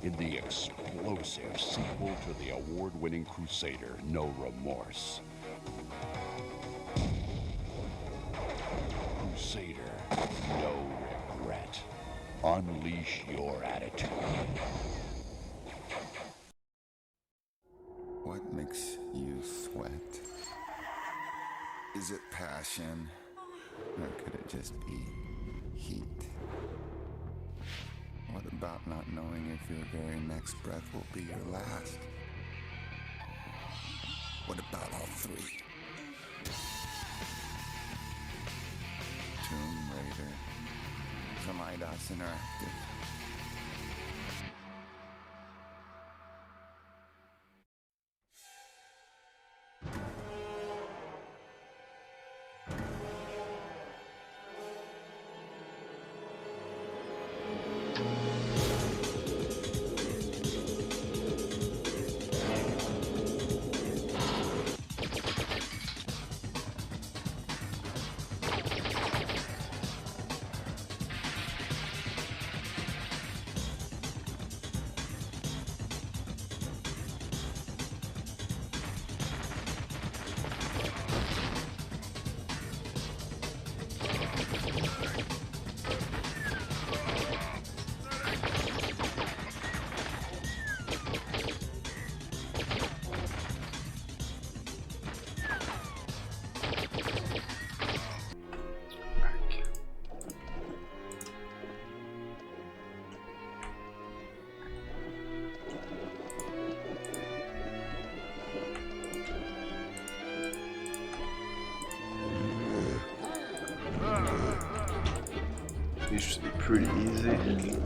in the explosive sequel to the award-winning Crusader, No Remorse. Crusader, no regret. Unleash your attitude. What makes you sweat? Is it passion? Or could it just be heat? What about not knowing if your very next breath will be your last? What about all three? Tomb Raider from IDOS Interactive. pretty easy.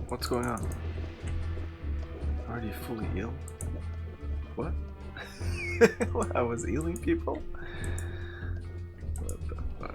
What's going on? Already fully ill? What? What? I was healing people? What the fuck?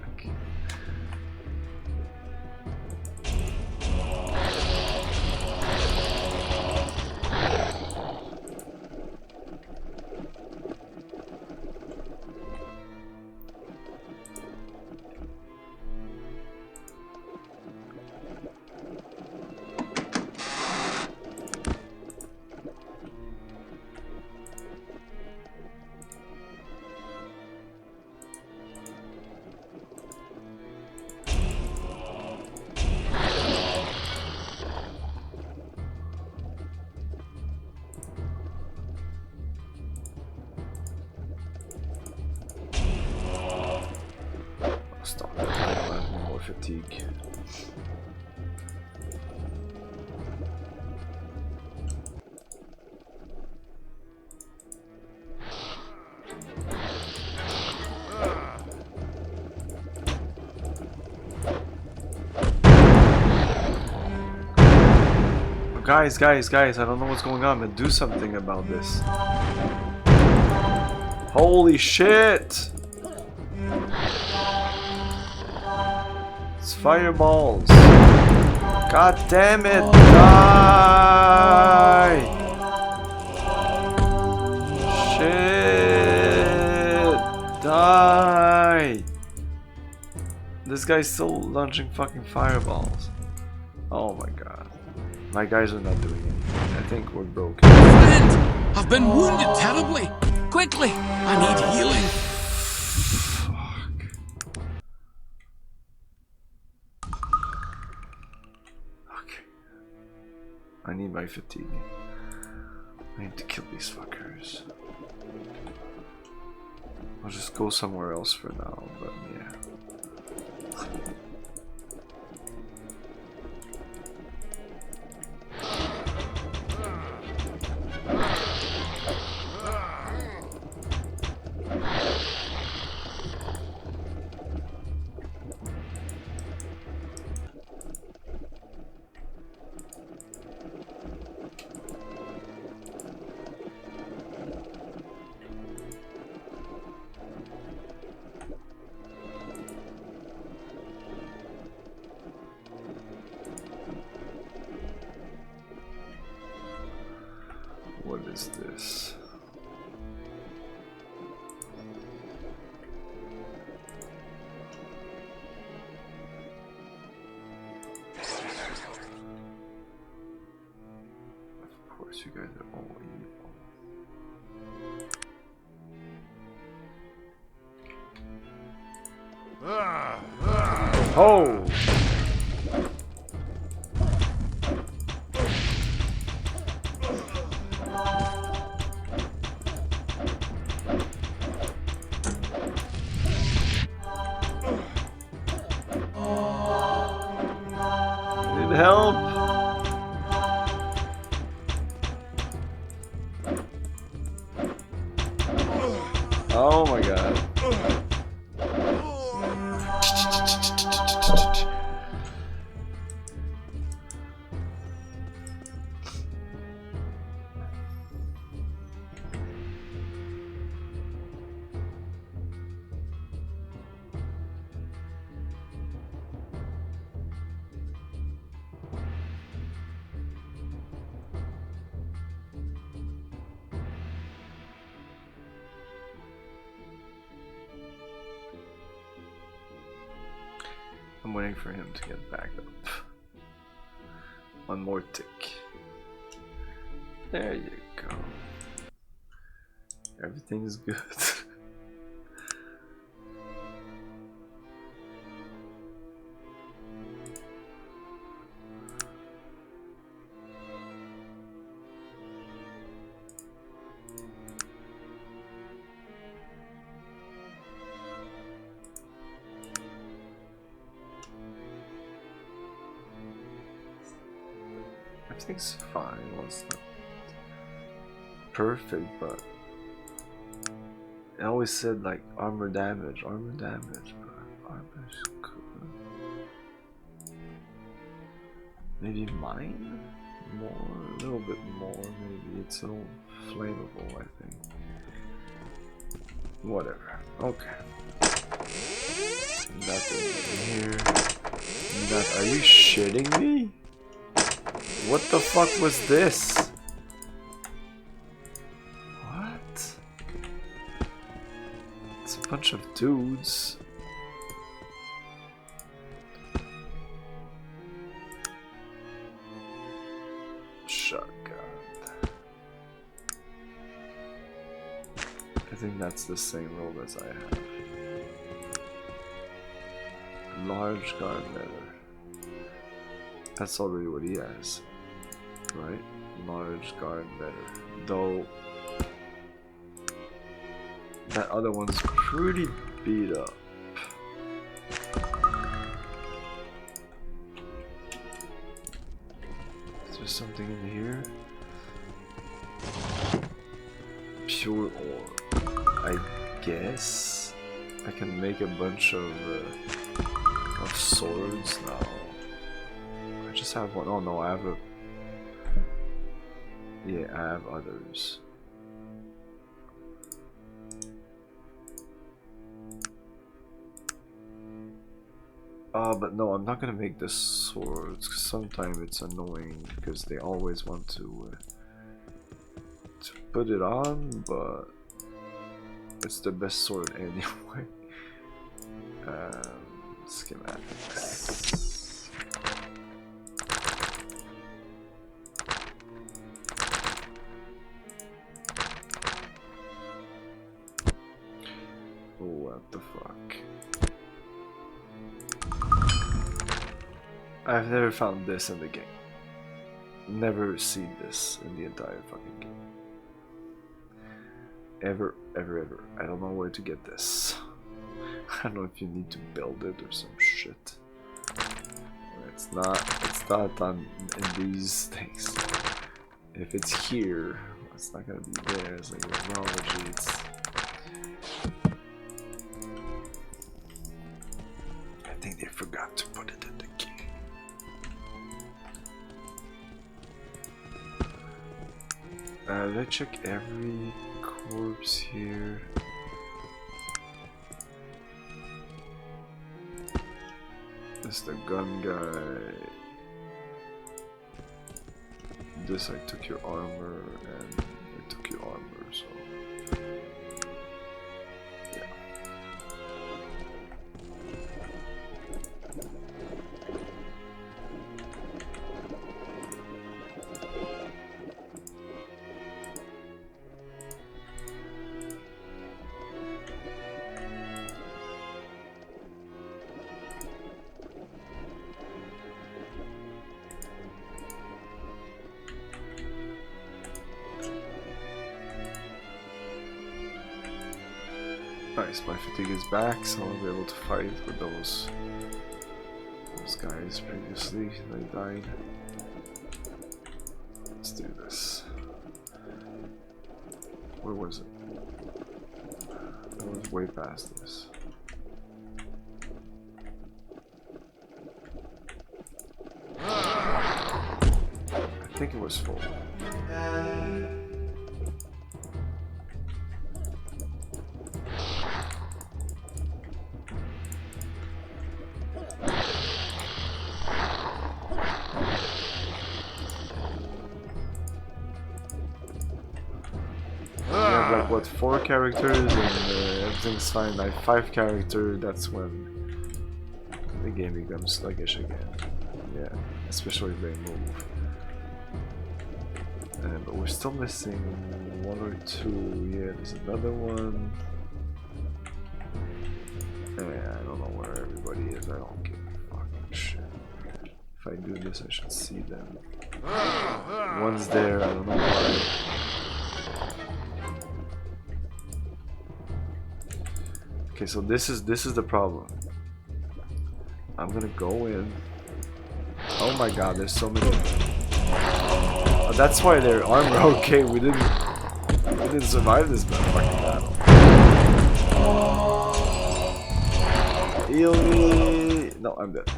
Stop that, I don't have more fatigue. Guys, I don't know what's going on, but do something about this. Holy shit! It's fireballs. God damn it! Die! Shit! Die! This guy's still launching fucking fireballs. Oh my god. My guys are not doing anything. I think we're broken. Friend! I've been wounded terribly! Quickly! I need healing! Fuck. Okay. I need my fatigue. I need to kill these fuckers. I'll just go somewhere else for now, but yeah. What is this? Of course, you guys are all evil. Oh! Need help! Oh my god. I'm waiting for him to get back up. One more tick. There you go. Everything's good. Everything's fine. Well, it's not perfect, but it always said like armor damage, but armor's cool. Maybe mine? More, a little bit more, maybe. It's so flammable, I think. Whatever. Okay. That in here. That, are you shitting me? What the fuck was this? What? It's a bunch of dudes. Shotgun. I think that's the same role as I have. Large guard leather. That's already what he has. Right? Large guard leather. Though that other one's pretty beat up. Is there something in here? Pure ore. I guess I can make a bunch of swords now. I just have one. Oh no, I have a. Yeah, I have others. But no, I'm not gonna make the swords, cause sometimes it's annoying because they always want to put it on, but it's the best sword anyway. Schematics. What the fuck? I've never found this in the game. Never seen this in the entire fucking game. Ever, ever, ever. I don't know where to get this. I don't know if you need to build it or some shit. It's not on in these things. If it's here, it's not gonna be there. It's like technology. I think they forgot to put it in the game. Let's check every corpse here. This is the gun guy. This I took your armor and I took your armor, so yeah. Nice, my fatigue is back, so I'll be able to fight with those guys previously. They died. Let's do this. Where was it? I was way past this. I think it was full. What, 4 characters and everything's fine. Like 5 character, that's when the game becomes sluggish again. Yeah, especially if they move. But we're still missing one or two. Yeah, there's another one. Yeah, I don't know where everybody is. I don't give a fucking shit. If I do this, I should see them. One's there. I don't know why. Okay, so this is the problem. I'm gonna go in. Oh my god, there's so many. Oh, that's why their armor. Okay, we didn't survive this fucking battle. Heal me. No, I'm dead.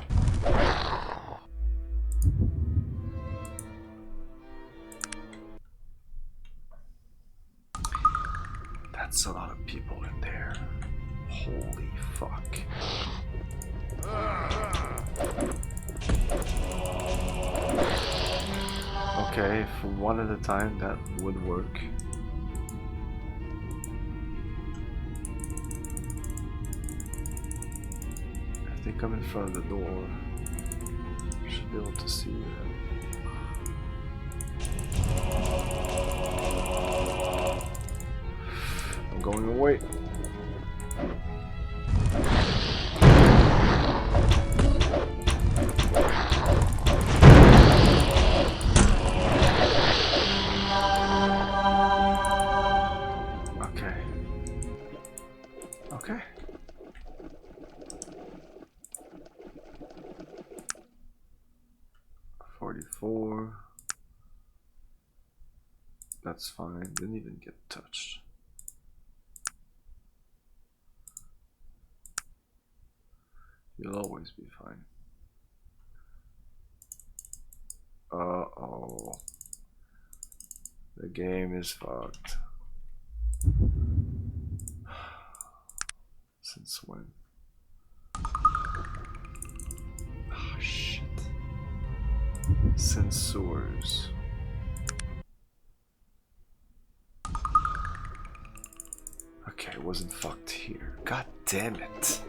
That's a lot of people in there. Holy fuck. Okay, for one at a time, that would work. If they come in front of the door, I should be able to see them. I'm going away. Okay. 44. That's fine. Didn't even get touched. You'll always be fine. Uh-oh. The game is fucked. Since when? Oh, shit. Censors. Okay, it wasn't fucked here. God damn it.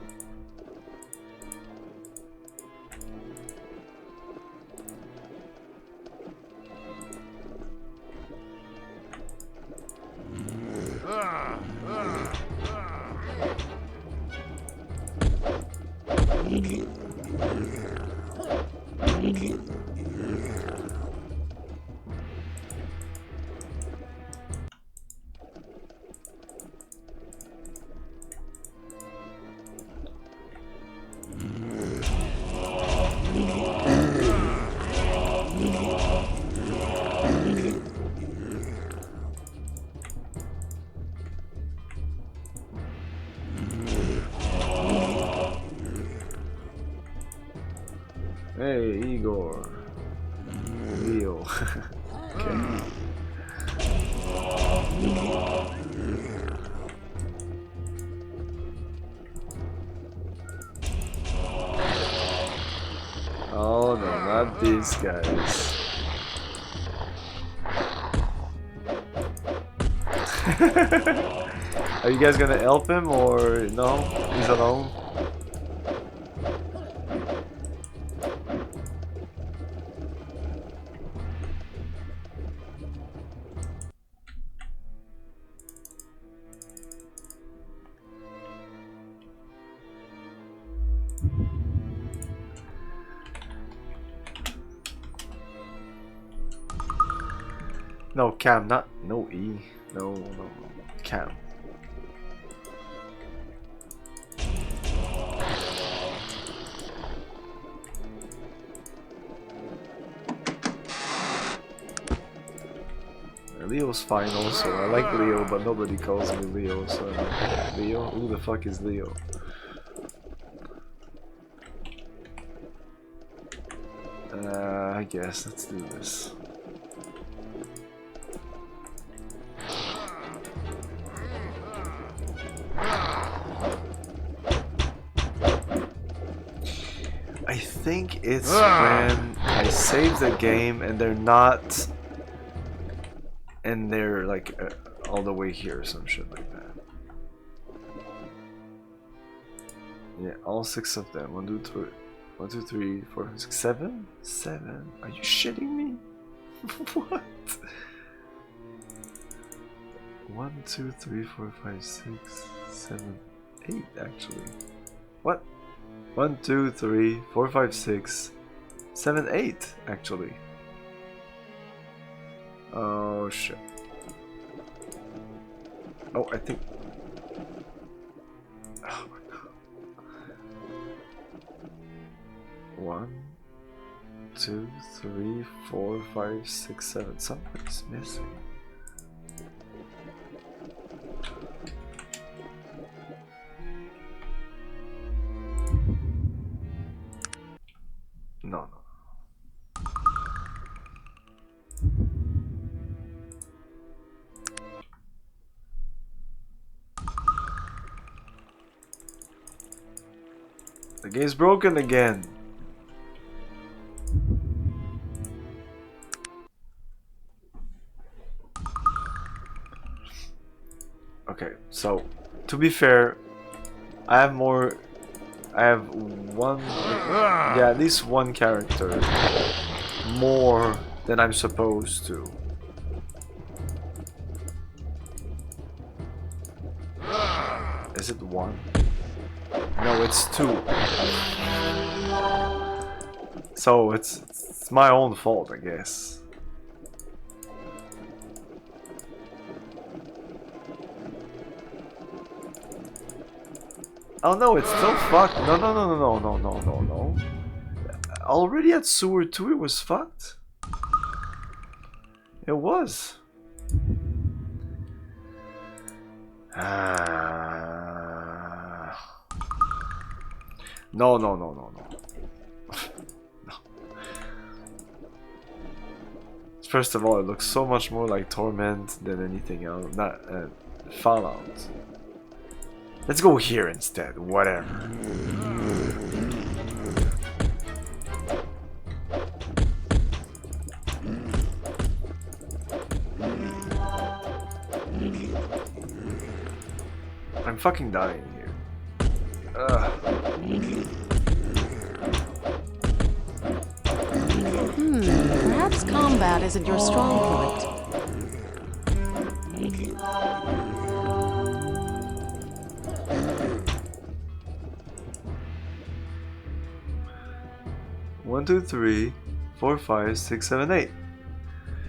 Hey, Igor. Leo. Okay. Oh no, not these guys. Are you guys gonna help him or no? He's alone? No, Cam, not no E. No, Cam. Leo's fine also. I like Leo, but nobody calls me Leo, so Leo? Who the fuck is Leo? I guess, let's do this. I think it's when I save the game and they're not, and they're like all the way here or some shit like that. Yeah, all 6 of them. 1, 2, 3. 1, 2, 3, 4, 5, 6, 7? 7? Are you shitting me? What? 1, 2, 3, 4, 5, 6, 7, 8 actually. What? 1, 2, 3, 4, 5, 6, 7, 8 actually. Oh shit. Oh, I think. Oh my god. 1, 2, 3, 4, 5, 6, 7. Something's missing. No. The game's broken again. Okay, so to be fair, I have one, yeah, at least one character more than I'm supposed to. Is it 1? No, it's 2. So it's my own fault, I guess. Oh no, it's still fucked. No. Already at sewer 2 it was fucked. It was. No. No. First of all, it looks so much more like Torment than anything else. Not Fallout. Let's go here instead. Whatever. I'm fucking dying here. Perhaps combat isn't your strong point. One, 2, 3, 4, 5, 6, 7, 8.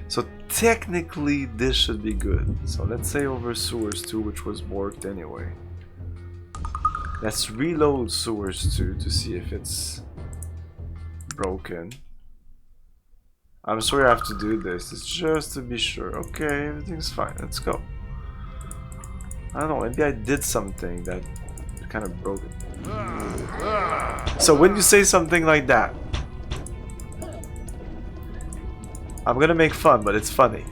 So technically this should be good. So let's say over Sewers 2, which was borked anyway. Let's reload Sewers 2 to see if it's broken. I'm sorry I have to do this, it's just to be sure. Okay, everything's fine, let's go. I don't know, maybe I did something that kind of broke it. So when you say something like that, I'm gonna make fun, but it's funny.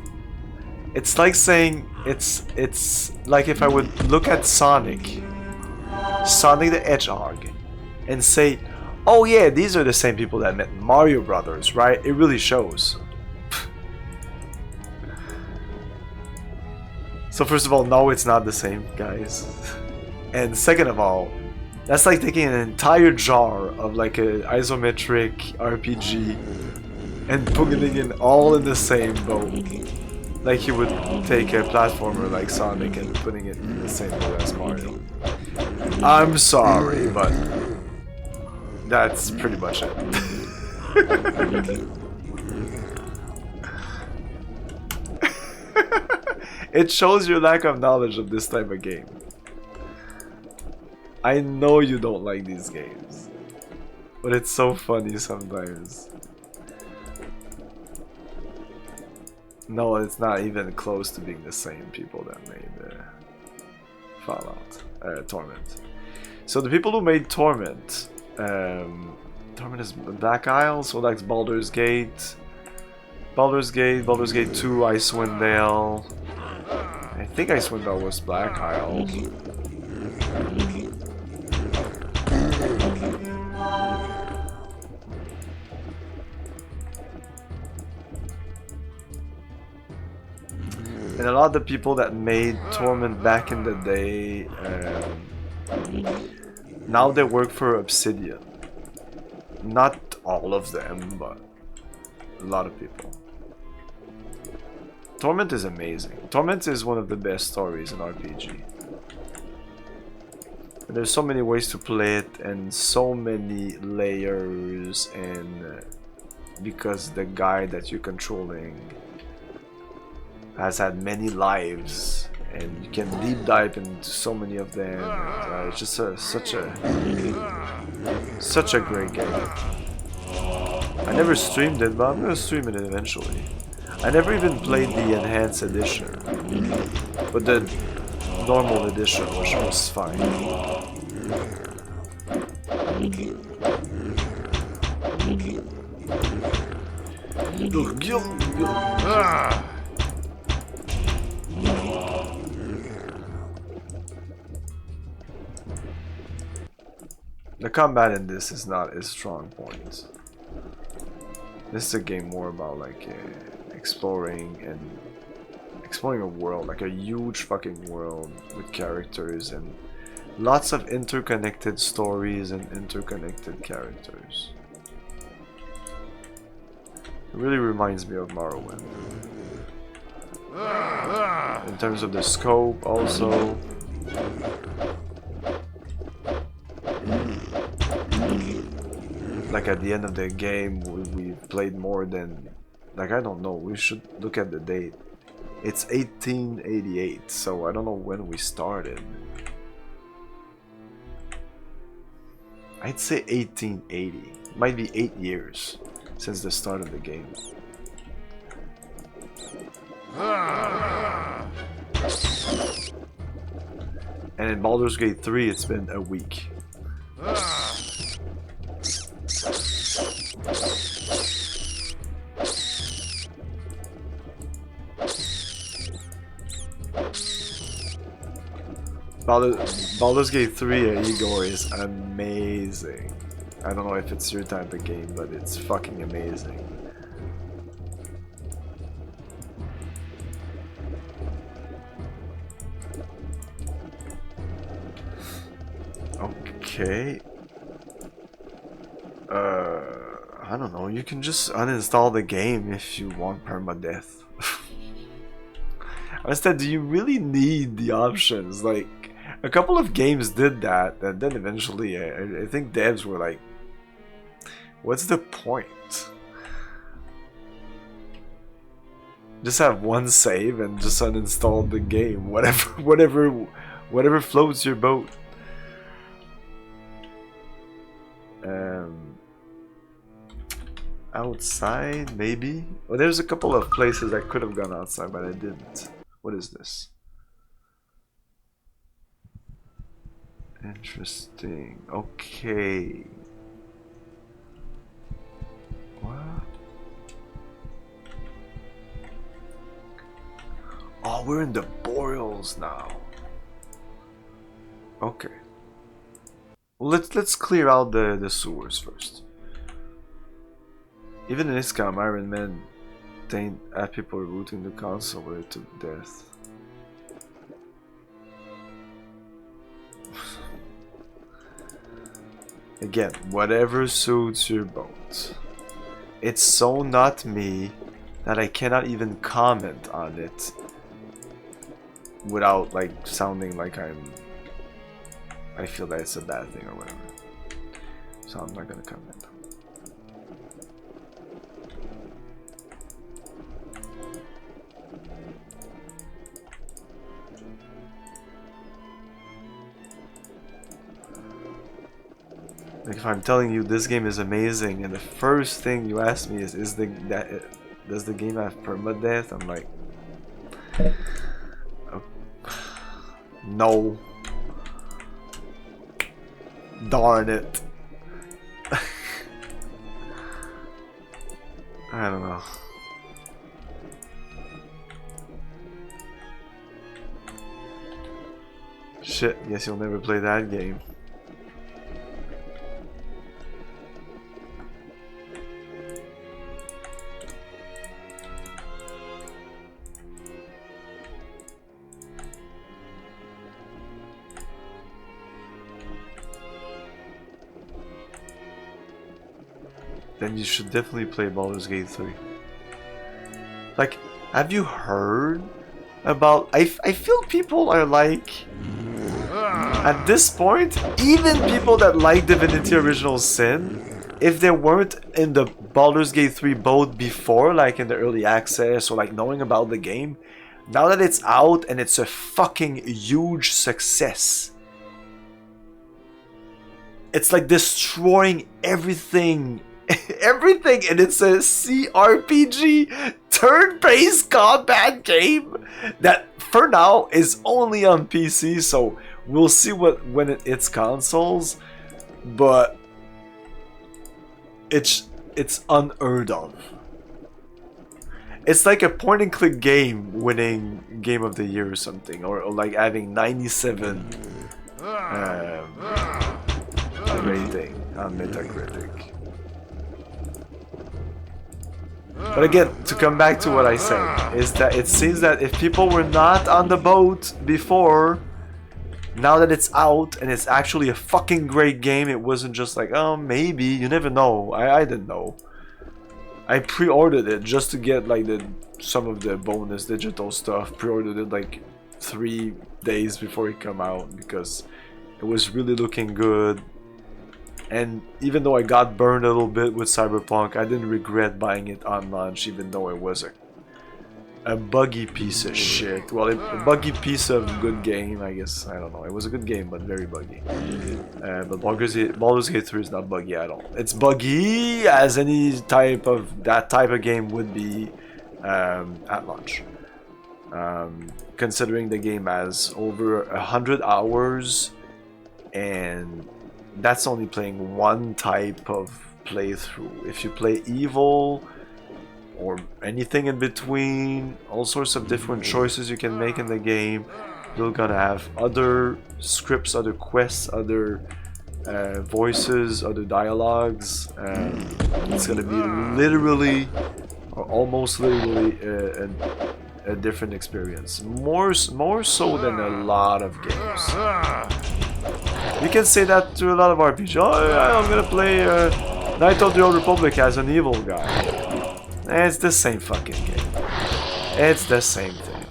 It's like saying, it's like if I would look at Sonic the Hedgehog, and say, oh yeah, these are the same people that made Mario Brothers, right? It really shows. So first of all, no, it's not the same, guys. And second of all, that's like taking an entire jar of like an isometric RPG and putting it all in the same boat. Like you would take a platformer like Sonic and putting it in the same boat as Mario. I'm sorry, but that's pretty much it. It shows your lack of knowledge of this type of game. I know you don't like these games, but it's so funny sometimes. No, it's not even close to being the same people that made Fallout, Torment. So the people who made Torment, Torment is Black Isle, so that's Baldur's Gate, Baldur's Gate 2, Icewind Dale. I think Icewind Dale was Black Isle. And a lot of the people that made Torment back in the day, now they work for Obsidian. Not all of them, but a lot of people. Torment is amazing. Torment is one of the best stories in RPG. And there's so many ways to play it and so many layers, and because the guy that you're controlling has had many lives and you can deep dive into so many of them. And, it's just such a great game. I never streamed it, but I'm gonna stream it eventually. I never even played the enhanced edition, but the normal edition was fine. The combat in this is not a strong point. This is a game more about like exploring a world, like a huge fucking world with characters and lots of interconnected stories and interconnected characters. It really reminds me of Morrowind. In terms of the scope also. Like at the end of the game we played more than, like, I don't know, we should look at the date. It's 1888, so I don't know when we started. I'd say 1880. Might be 8 years since the start of the game. And in Baldur's Gate 3 it's been a week. Baldur's Gate 3 Igor is amazing. I don't know if it's your type of game, but it's fucking amazing. Okay. I don't know, you can just uninstall the game if you want permadeath. Instead, do you really need the options? Like, a couple of games did that, and then eventually I think devs were like, what's the point? Just have one save and just uninstall the game. Whatever floats your boat. Outside, maybe? Well, there's a couple of places I could have gone outside, but I didn't. What is this? Interesting. Okay. What? Oh, we're in the Boreals now. Okay. Well, let's clear out the sewers first. Even in XCOM, Iron Man had people rooting the console to death. Again, whatever suits your boat. It's so not me that I cannot even comment on it without like sounding like I feel that it's a bad thing or whatever. So I'm not gonna comment. Like, if I'm telling you this game is amazing, and the first thing you ask me is does the game have permadeath? I'm like, oh, no. Darn it. I don't know. Shit, guess you'll never play that game. then you should definitely play Baldur's Gate 3. Like, have you heard about... I feel people are like... At this point, even people that like Divinity Original Sin, if they weren't in the Baldur's Gate 3 boat before, like in the early access or like knowing about the game, now that it's out and it's a fucking huge success, it's like destroying everything. Everything, and it's a CRPG turn-based combat game that for now is only on PC, so we'll see what when it hits consoles, but it's unheard of. It's like a point-and-click game winning Game of the Year or something, or like having 97 rating on Metacritic. But again, to come back to what I said, is that it seems that if people were not on the boat before, now that it's out and it's actually a fucking great game, it wasn't just like, oh, maybe, you never know. I didn't know. I pre-ordered it just to get like some of the bonus digital stuff. Pre-ordered it like 3 days before it came out because it was really looking good. And even though I got burned a little bit with Cyberpunk, I didn't regret buying it on launch, even though it was a buggy piece of shit. Well, a buggy piece of good game, I guess. I don't know. It was a good game, but very buggy. But Baldur's Gate 3 is not buggy at all. It's buggy as any type of that type of game would be at launch. Considering the game has over 100 hours, and that's only playing one type of playthrough. If you play Evil or anything in between, all sorts of different choices you can make in the game, you're gonna have other scripts, other quests, other voices, other dialogues. It's gonna be literally or almost literally a different experience, more so than a lot of games. You can say that to a lot of RPGs. Oh, yeah, I'm gonna play Knight of the Old Republic as an evil guy. It's the same fucking game. It's the same thing.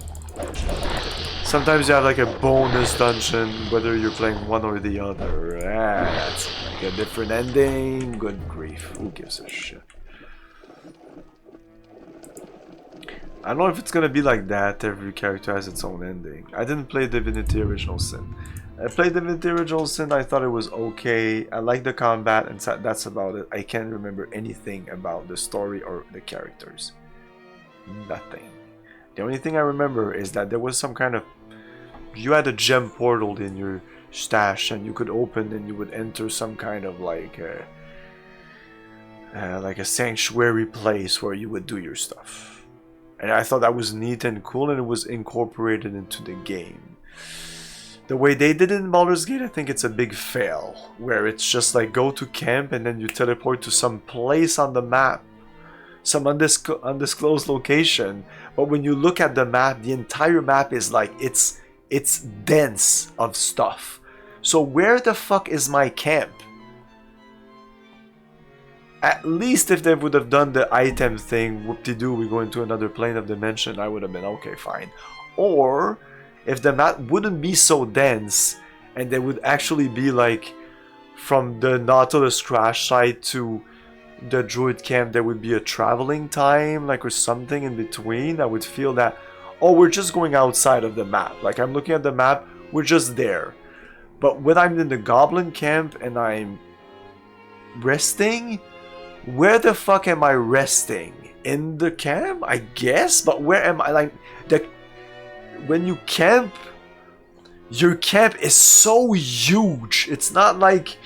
Sometimes you have like a bonus dungeon, whether you're playing one or the other. That's like a different ending. Good grief. Who gives a shit? I don't know if it's gonna be like that. Every character has its own ending. I didn't play Divinity Original Sin. I played Divinity Original Sin, I thought it was okay. I like the combat, and that's about it. I can't remember anything about the story or the characters. Nothing. The only thing I remember is that there was some kind of... You had a gem portal in your stash, and you could open and you would enter some kind of like a sanctuary place where you would do your stuff. And I thought that was neat and cool, and it was incorporated into the game. The way they did it in Baldur's Gate, I think it's a big fail, where it's just like go to camp and then you teleport to some place on the map, some undisclosed location, but when you look at the map, the entire map is like, it's dense of stuff. So where the fuck is my camp? At least if they would have done the item thing, whoop-de-doo, we go into another plane of dimension, I would have been okay, fine. Or if the map wouldn't be so dense, and they would actually be like from the Nautilus crash site to the Druid camp, there would be a traveling time, like, or something in between. I would feel that, oh, we're just going outside of the map. Like, I'm looking at the map, we're just there. But when I'm in the Goblin camp and I'm resting, where the fuck am I resting? In the camp, I guess? But where am I? Like, when you camp, your camp is so huge. It's not like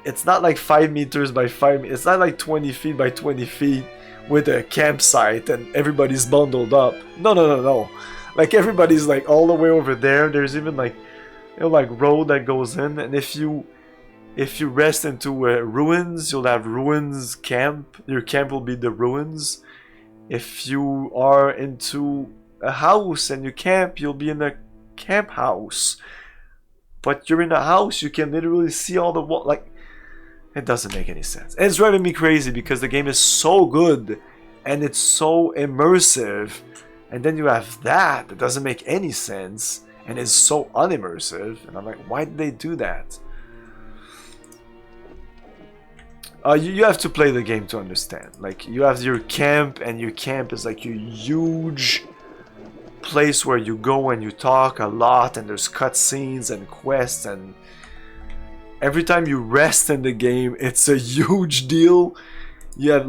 it's not like 5 meters by 5 meters. It's not like 20 feet by 20 feet with a campsite and everybody's bundled up. No. Like, everybody's like all the way over there. There's even like, you know, like road that goes in, and if you rest into ruins, you'll have ruins camp. Your camp will be the ruins. If you are into a house and you camp, you'll be in a camp house. But you're in a house, you can literally see all the like, It doesn't make any sense. And it's driving me crazy because the game is so good and it's so immersive. And then you have that doesn't make any sense and is so unimmersive. And I'm like, why did they do that? You have to play the game to understand. Like, you have your camp, and your camp is like your huge place where you go and you talk a lot, and there's cutscenes and quests, and every time you rest in the game, it's a huge deal. You have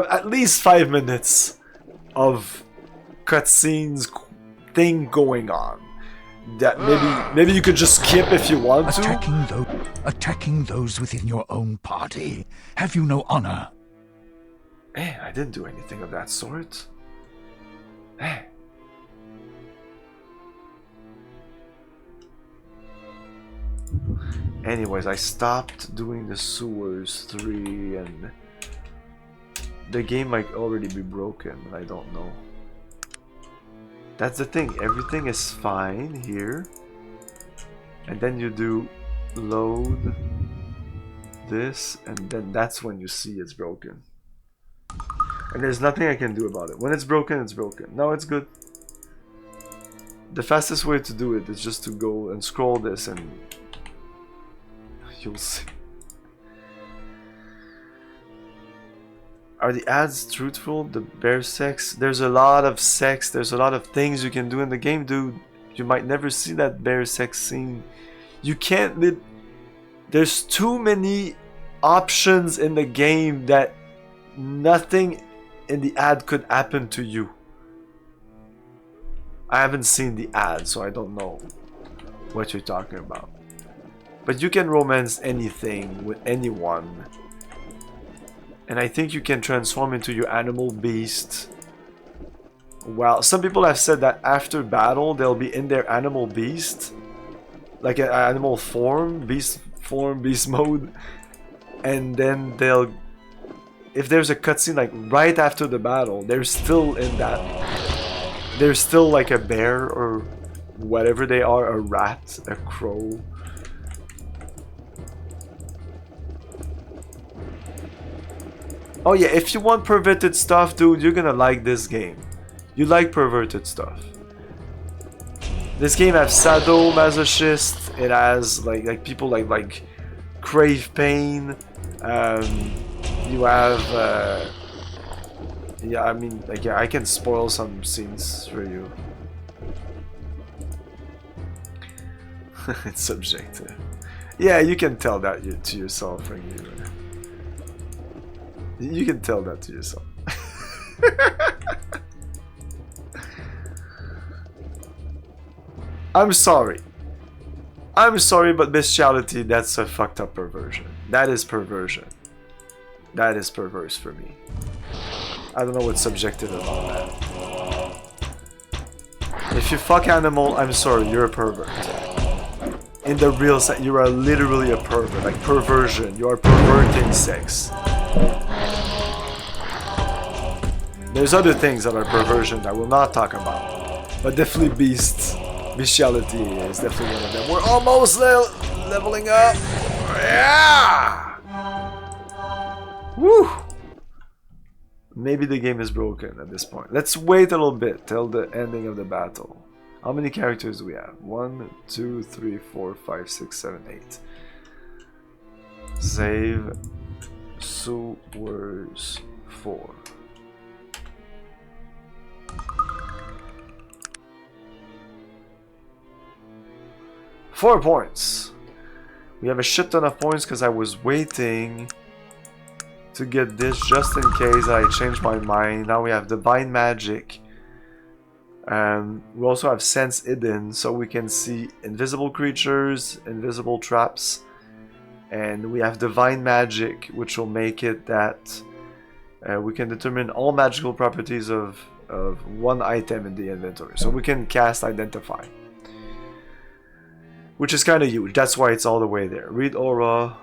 at least 5 minutes of cutscenes thing going on that maybe you could just skip if you want to. Attacking those within your own party. Have you no honor? Hey, I didn't do anything of that sort. Hey. Anyways, I stopped doing the sewers 3 and the game might already be broken, I don't know. That's the thing, everything is fine here. And then you do load this, and then that's when you see it's broken. And there's nothing I can do about it. When it's broken, it's broken. No, it's good. The fastest way to do it is just to go and scroll this and you'll see. Are the ads truthful? The bear sex? There's a lot of sex. There's a lot of things you can do in the game, dude. You might never see that bear sex scene. You can't... There's too many options in the game that nothing in the ad could happen to you. I haven't seen the ad, so I don't know what you're talking about. But you can romance anything with anyone. And I think you can transform into your animal beast. Well, some people have said that after battle, they'll be in their animal beast. Like an animal form, beast mode. And then they'll... If there's a cutscene like right after the battle, they're still in that... They're still like a bear or whatever they are, a rat, a crow. Oh yeah, if you want perverted stuff, dude, you're gonna like this game. You like perverted stuff. This game has sadomasochist. It has like people like crave pain. You have yeah, I mean, like, yeah, I can spoil some scenes for you. It's subjective. Yeah, you can tell that to yourself when you can tell that to yourself. I'm sorry, but bestiality, that's a fucked up perversion. That is perversion. That is perverse for me. I don't know what's subjective about that. If you fuck animal, I'm sorry, you're a pervert. In the real sense, you are literally a pervert. Like perversion, you are perverting sex. There's other things that are perversion that we'll not talk about. But definitely bestiality is definitely one of them. We're almost leveling up. Yeah! Woo! Maybe the game is broken at this point. Let's wait a little bit till the ending of the battle. How many characters do we have? 1, 2, 3, 4, 5, 6, 7, 8. Save. Sewers 4. Four points. We have a shit ton of points because I was waiting to get this just in case I change my mind. Now we have Divine Magic. We also have Sense Hidden, so we can see invisible creatures, invisible traps. And we have Divine Magic, which will make it that we can determine all magical properties of one item in the inventory. So we can cast Identify, which is kind of huge. That's why it's all the way there. Read Aura.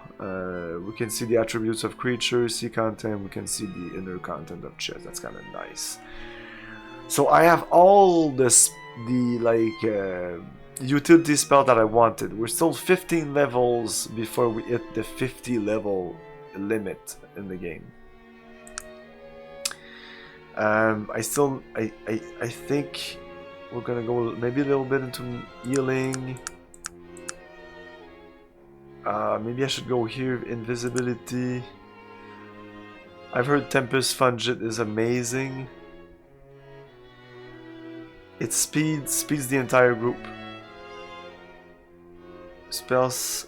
We can see the attributes of creatures, see content, we can see the inner content of chest. That's kind of nice. So I have all this, utility spell that I wanted. We're still 15 levels before we hit the 50 level limit in the game. I think we're gonna go maybe a little bit into healing. Maybe I should go here, invisibility. I've heard Tempest Fungit is amazing. It speeds the entire group. Spells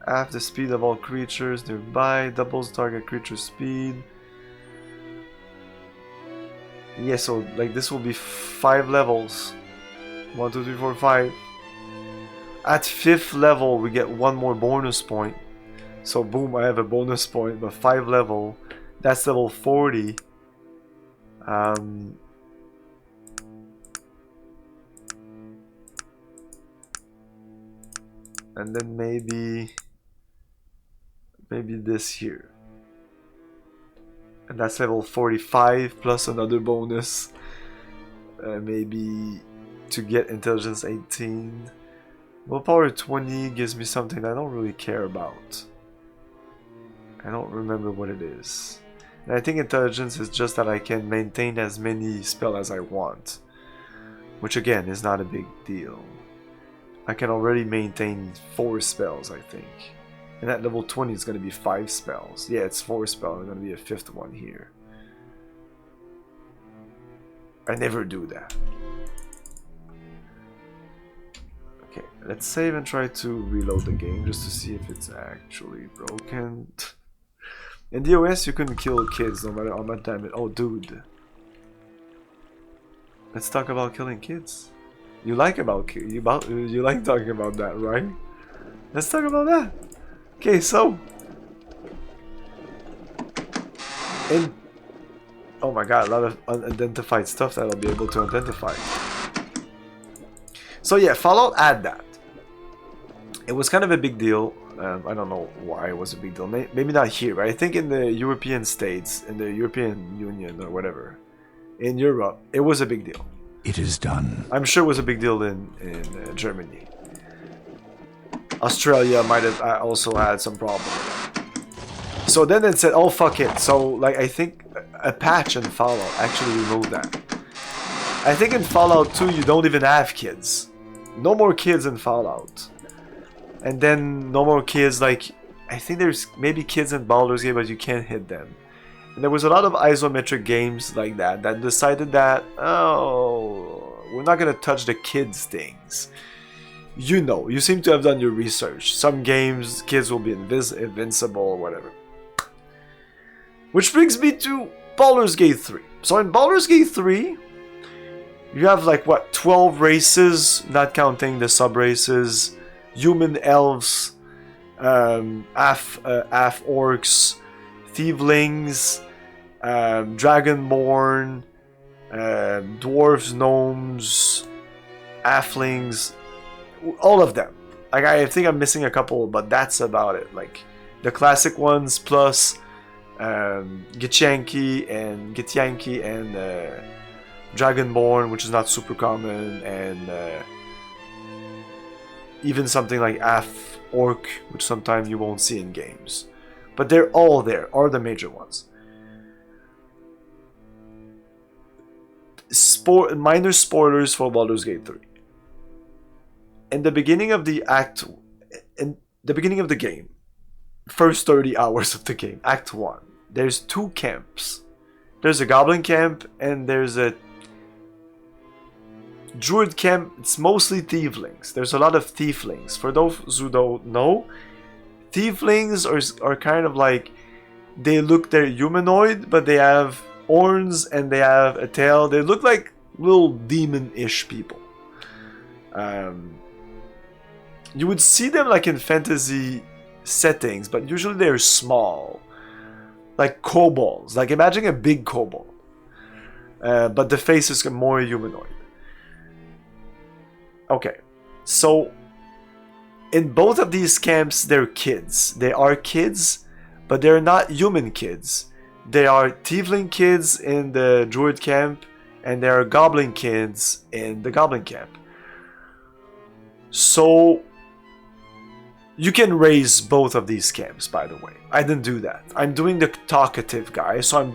half the speed of all creatures nearby, doubles target creature speed. Yeah, so like this will be 5 levels. 1, 2, 3, 4, 5. At 5th level we get 1 more bonus point. So boom, I have a bonus point, but 5 level. That's level 40. And then maybe this here. And that's level 45 plus another bonus. Maybe to get intelligence 18. Willpower 20 gives me something I don't really care about. I don't remember what it is. And I think intelligence is just that I can maintain as many spells as I want. Which again is not a big deal. I can already maintain 4 spells, I think. And at level 20 it's going to be 5 spells. Yeah, it's 4 spells. There's going to be a 5th one here. I never do that. Okay, let's save and try to reload the game just to see if it's actually broken. In the OS you couldn't kill kids no matter how much damage. Oh dude. Let's talk about killing kids. You like you like talking about that, right? Let's talk about that. Okay, so oh my god, a lot of unidentified stuff that I'll be able to identify. So yeah, Fallout had that. It was kind of a big deal. I don't know why it was a big deal. Maybe not here, but I think in the European states, in the European Union or whatever, in Europe, it was a big deal. It is done. I'm sure it was a big deal in Germany. Australia might have also had some problem with that. So then it said, oh fuck it. So like I think a patch in Fallout actually removed that. I think in Fallout 2 you don't even have kids. No more kids in Fallout. And then no more kids, like I think there's maybe kids in Baldur's Gate, but you can't hit them. And there was a lot of isometric games like that that decided that, oh, we're not gonna touch the kids things. You know, you seem to have done your research. Some games, kids will be invincible or whatever. Which brings me to Baldur's Gate 3. So in Baldur's Gate 3, you have like what, 12 races, not counting the sub-races. Human elves, half orcs, thievelings, dragonborn, dwarves, gnomes, halflings, all of them. Like I think I'm missing a couple, but that's about it. Like the classic ones plus Githyanki and dragonborn, which is not super common, and even something like half orc, which sometimes you won't see in games. But they're all there, are the major ones. Minor spoilers for Baldur's Gate 3. In the beginning of the game, first 30 hours of the game, Act 1, there's 2 camps. There's a goblin camp and there's a druid camp. It's mostly tieflings. There's a lot of tieflings. For those who don't know, tieflings are kind of like, they're humanoid, but they have horns and they have a tail. They look like little demon-ish people. You would see them like in fantasy settings, but usually they're small, like kobolds. Like imagine a big kobold, but the face is more humanoid. Okay, so in both of these camps, they're kids. They are kids, but they're not human kids. They are tiefling kids in the druid camp, and there are goblin kids in the goblin camp. So you can raise both of these camps, by the way. I didn't do that. I'm doing the talkative guy, so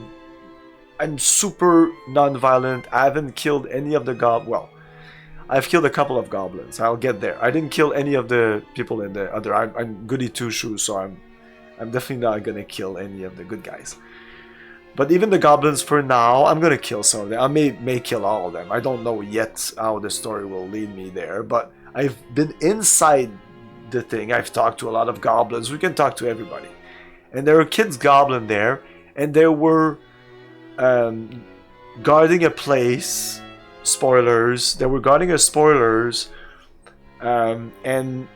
I'm super non-violent. I haven't killed any of the well, I've killed a couple of goblins. I'll get there. I didn't kill any of the people in the other. I'm goody two shoes, so I'm definitely not gonna kill any of the good guys. But even the goblins, for now, I'm gonna kill some of them. I may kill all of them. I don't know yet how the story will lead me there. But I've been inside the thing. I've talked to a lot of goblins. We can talk to everybody. And there were kids goblin there, and they were guarding a place. Spoilers. They were guarding a spoilers, and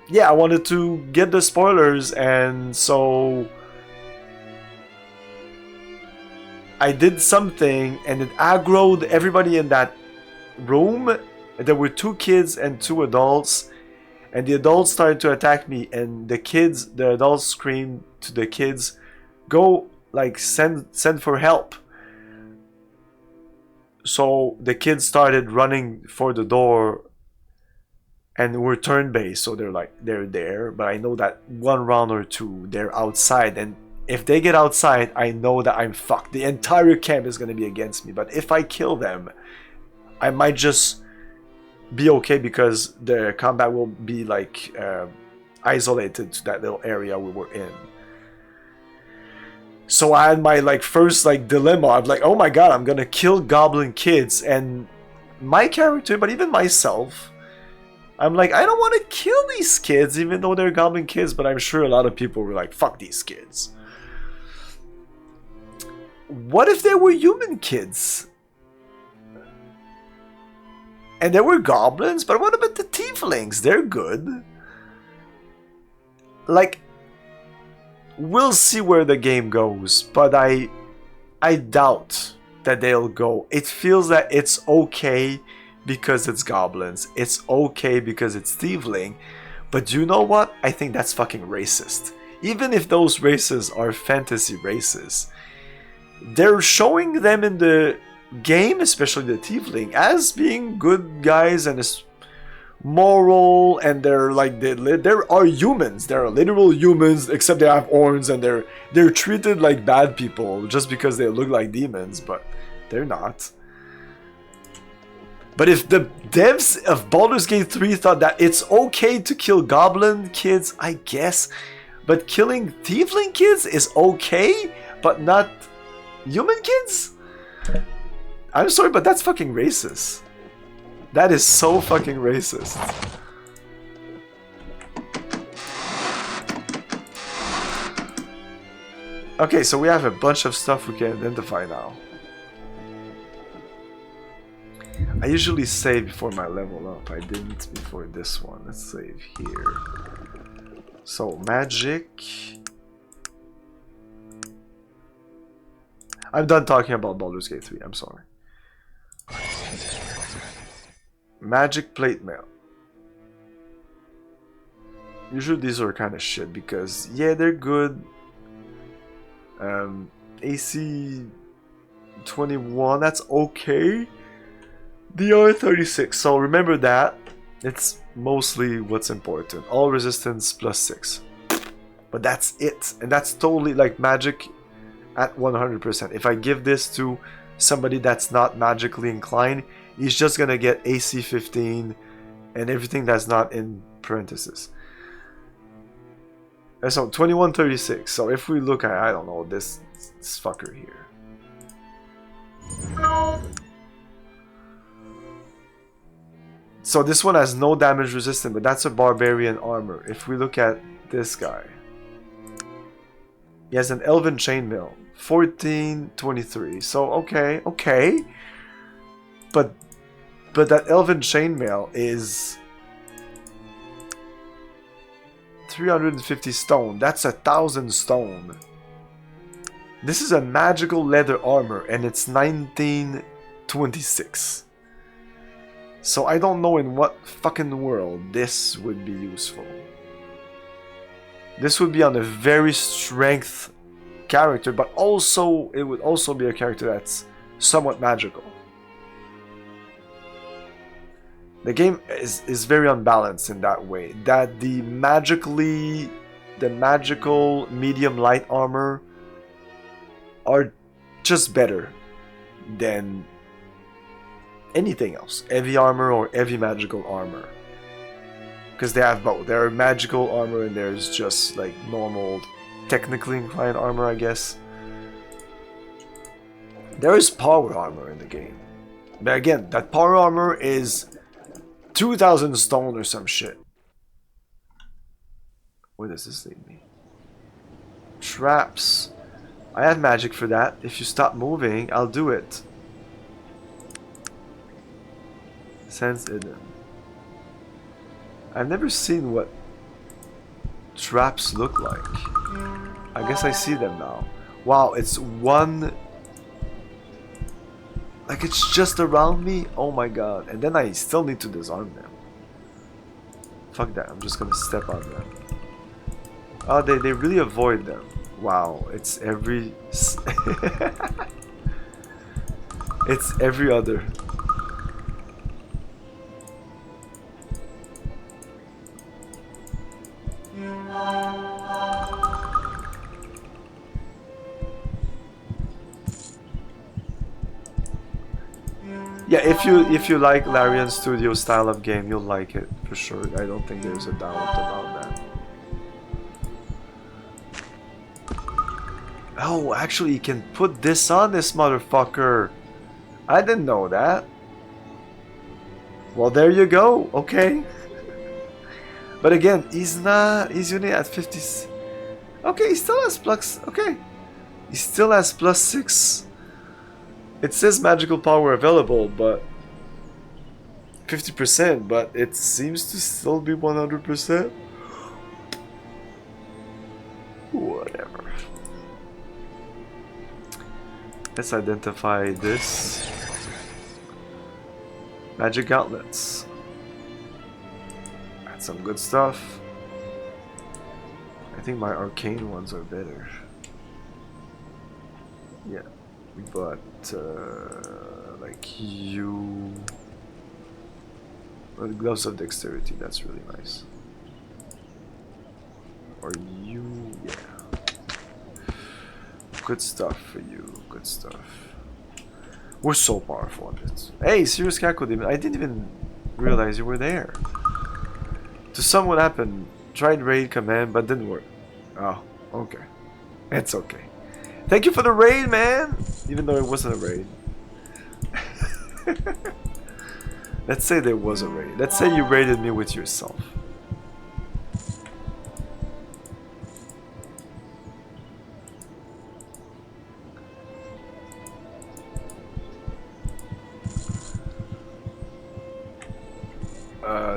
yeah, I wanted to get the spoilers, and so I did something, and it aggroed everybody in that room. There were 2 kids and 2 adults, and the adults started to attack me, and the adults screamed to the kids, "Go, like, send for help." So the kids started running for the door, and we're turn-based, so they're there, but I know that 1 round or 2 they're outside, and if they get outside, I know that I'm fucked. The entire camp is gonna be against me, but if I kill them, I might just be okay because the combat will be like isolated to that little area we were in. So I had my first dilemma. I'm like, oh my god, I'm gonna kill goblin kids, and my character, but even myself, I'm like, I don't want to kill these kids, even though they're goblin kids. But I'm sure a lot of people were like, fuck these kids. What if they were human kids? And they were goblins, but what about the tieflings? They're good. Like, we'll see where the game goes, but I doubt that they'll go. It feels that it's okay because it's goblins. It's okay because it's tiefling. But you know what? I think that's fucking racist. Even if those races are fantasy races, they're showing them in the game, especially the tiefling, as being good guys and moral, and they're like there are humans. They're literal humans, except they have horns, and they're treated like bad people just because they look like demons, but they're not. But if the devs of Baldur's Gate 3 thought that it's okay to kill goblin kids, I guess, but killing tiefling kids is okay, but not human kids? I'm sorry, but that's fucking racist. That is so fucking racist. Okay, so we have a bunch of stuff we can identify now. I usually save before my level up. I didn't before this one. Let's save here. So, magic. I'm done talking about Baldur's Gate 3, I'm sorry. Magic plate mail. Usually these are kind of shit because, yeah, they're good. AC 21, that's okay. DR 36, so remember that. It's mostly what's important. All resistance +6. But that's it. And that's totally like magic at 100%. If I give this to somebody that's not magically inclined, he's just gonna get AC 15 and everything that's not in parentheses. And so 2136. So if we look at, I don't know, this fucker here. So this one has no damage resistance, but that's a barbarian armor. If we look at this guy, he has an elven chainmail, 1423. So okay. But that elven chainmail is 350 stone. That's 1,000 stone. This is a magical leather armor, and it's 1926. So I don't know in what fucking world this would be useful. This would be on a very strength character, but also it would also be a character that's somewhat magical. The game is very unbalanced in that way. That the magical medium light armor are just better than anything else. Heavy armor or heavy magical armor. Because they have both. There are magical armor and there's just like normal, technically inclined armor, I guess. There is power armor in the game. But again, that power armor is 2,000 stone or some shit. Where does this lead me? Traps. I have magic for that. If you stop moving, I'll do it. Sense hidden. I've never seen what traps look like. I guess I see them now. Wow, it's one... Like it's just around me? Oh my god. And then I still need to disarm them. Fuck that, I'm just gonna step on them. Oh, they really avoid them. Wow, it's every... it's every other. Yeah, if you like Larian Studio style of game, you'll like it for sure. I don't think there's a doubt about that. Oh, actually, you can put this on this motherfucker. I didn't know that. Well, there you go. Okay. But again, he's only at 50. Okay, he still has plus. Okay, he still has +6. It says magical power available, but 50%, but it seems to still be 100%. Whatever. Let's identify this. Magic gauntlets. That's some good stuff. I think my arcane ones are better. Yeah. But like you, well, the gloves of dexterity, that's really nice. Or you, yeah. Good stuff for you, good stuff. We're so powerful on this. Hey, serious Kako Demon, I didn't even realize you were there. To some what happened, tried raid command but didn't work. Oh, okay. It's okay. Thank you for the raid, man! Even though it wasn't a raid. Let's say there was a raid. Let's say you raided me with yourself.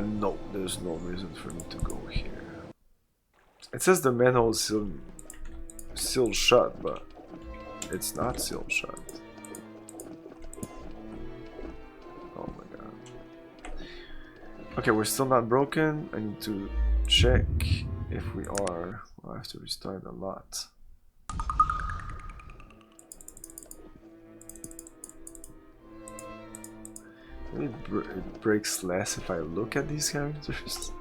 No, there's no reason for me to go here. It says the manhole is sealed shut, but it's not sealed shut. Oh my god. Okay, we're still not broken. I need to check if we are. I'll have to restart a lot. Maybe it breaks less if I look at these characters.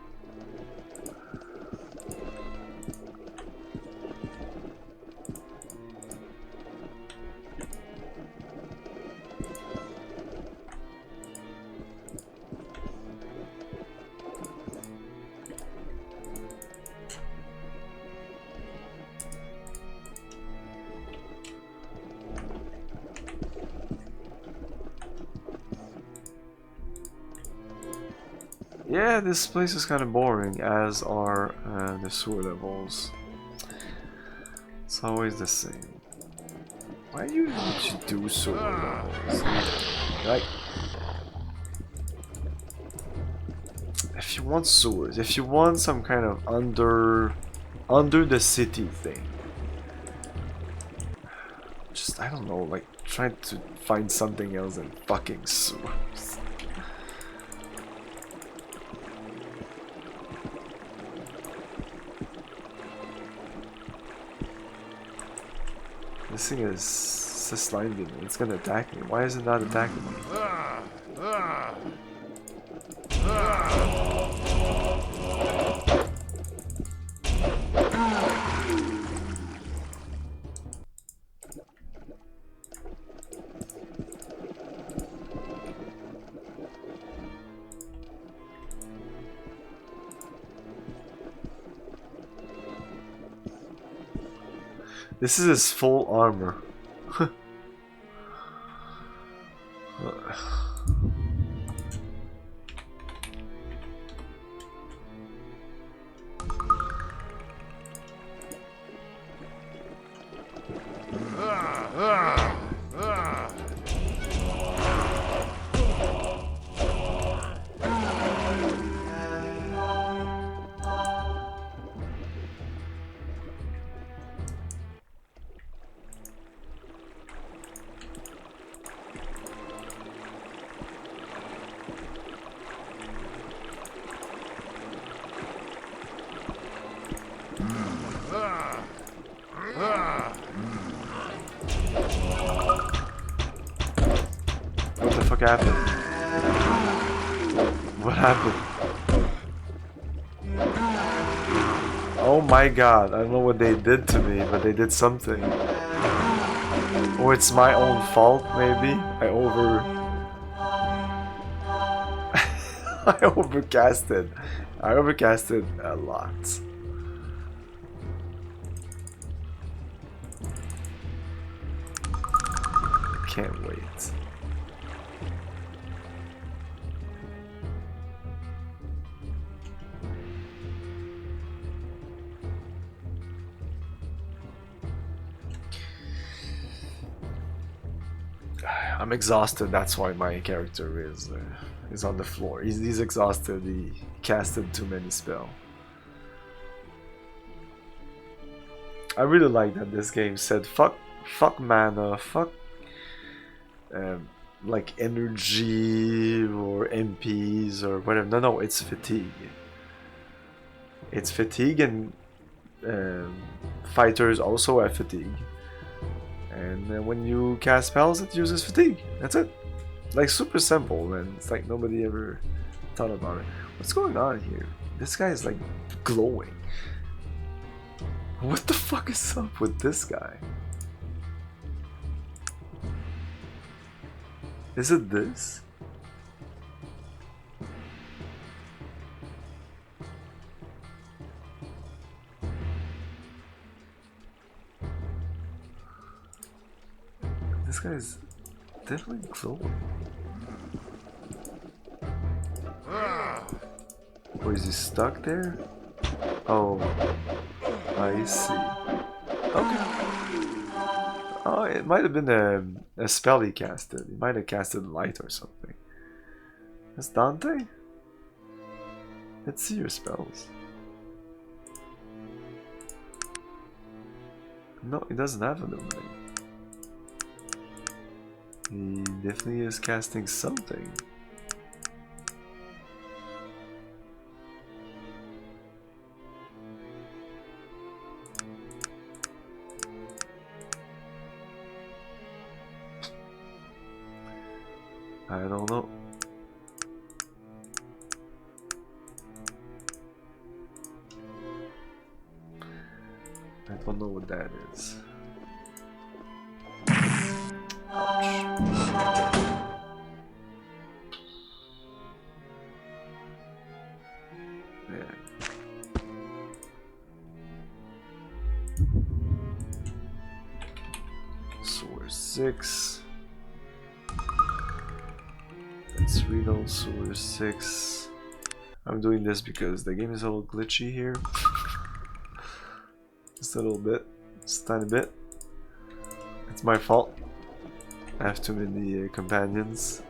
Yeah, this place is kind of boring, as are the sewer levels. It's always the same. Why do you need to do sewer levels? Like, if you want sewers, if you want some kind of under the city thing, just, I don't know, like, try to find something else than fucking sewers. This thing is slime demon. It's gonna attack me. Why is it not attacking me? This is his full armor. What the fuck happened? What happened? Oh my god, I don't know what they did to me, but they did something. Or it's my own fault, maybe? I overcasted. I overcasted a lot. Can't wait. I'm exhausted. That's why my character is on the floor. He's exhausted. He casted too many spells. I really like that this game said fuck mana, fuck like energy or MPs or whatever. No, it's fatigue. It's fatigue, and fighters also have fatigue. And when you cast spells, it uses fatigue. That's it. Like, super simple, and it's like nobody ever thought about it. What's going on here? This guy is like glowing. What the fuck is up with this guy? Is it this? This guy's definitely glowing. Or is he stuck there? Oh, I see. Okay. Oh, it might have been a spell he casted. He might have casted light or something. That's Dante? Let's see your spells. No, he doesn't have illuminate. He definitely is casting something. I don't know. I don't know what that is. Yeah. Source 6. Let's reload Source 6. I'm doing this because the game is a little glitchy here. Just a little bit. Just a tiny bit. It's my fault. I have too many companions.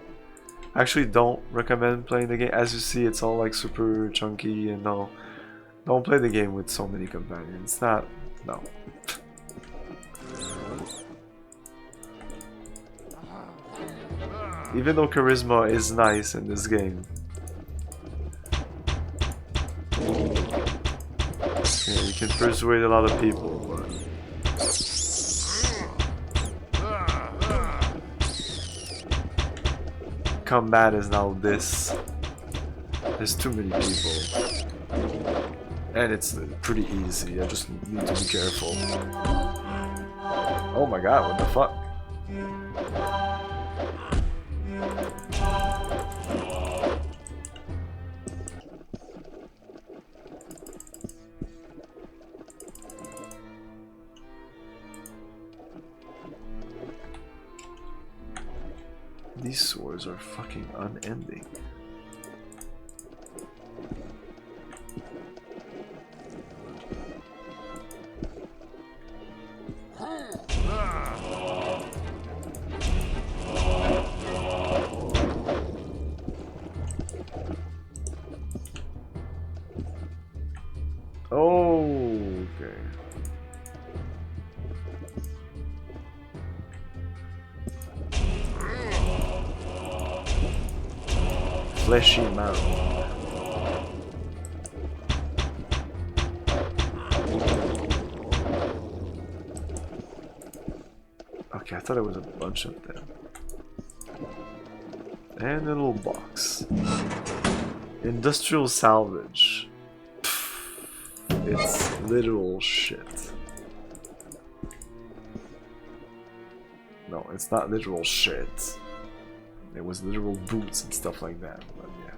I actually don't recommend playing the game. As you see, it's all like super chunky, and no, don't play the game with so many companions. It's not, no. Even though charisma is nice in this game. Yeah, you can persuade a lot of people, but combat is now this. There's too many people. And it's pretty easy, I just need to be careful. Oh my god, what the fuck? these swords are fucking unending. Oh, okay. Fleshy marrow. Okay, I thought it was a bunch of them. And a little box. Industrial salvage. It's literal shit. No, it's not literal shit. It was literal boots and stuff like that, but yeah.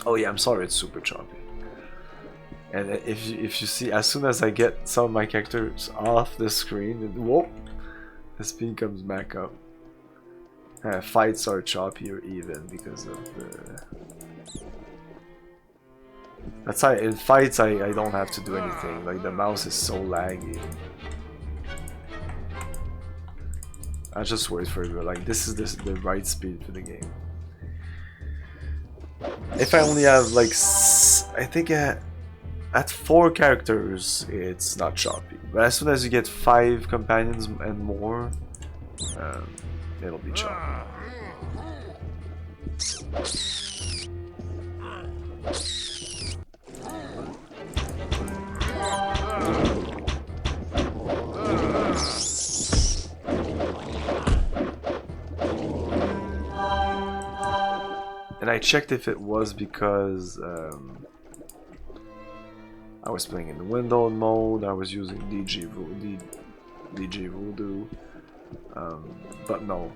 Oh yeah, I'm sorry it's super choppy. And if you see, as soon as I get some of my characters off the screen, whoop, the speed comes back up. Fights are choppier even because of the... That's why in fights I don't have to do anything, like the mouse is so laggy. I just wait for it, like this is the right speed for the game. If I only have like, I think at 4 characters it's not choppy, but as soon as you get 5 companions and more, it'll be choppy. And I checked if it was because I was playing in the windowed mode, I was using DG Voodoo, but no,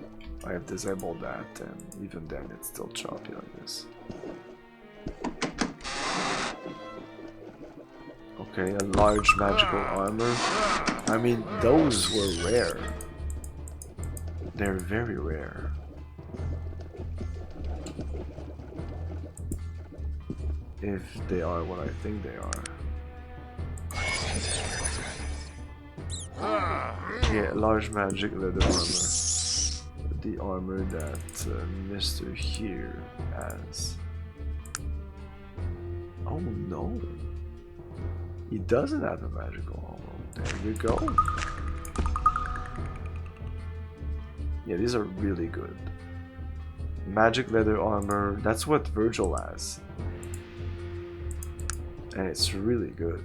I have disabled that, and even then it's still choppy like this. Okay, a large magical armor. I mean, those were rare. They're very rare. If they are what I think they are. Yeah, large magic leather armor. The armor that Mr. Here has. Oh no! He doesn't have a magical armor. There you go. Yeah, these are really good. Magic leather armor, that's what Virgil has. And it's really good.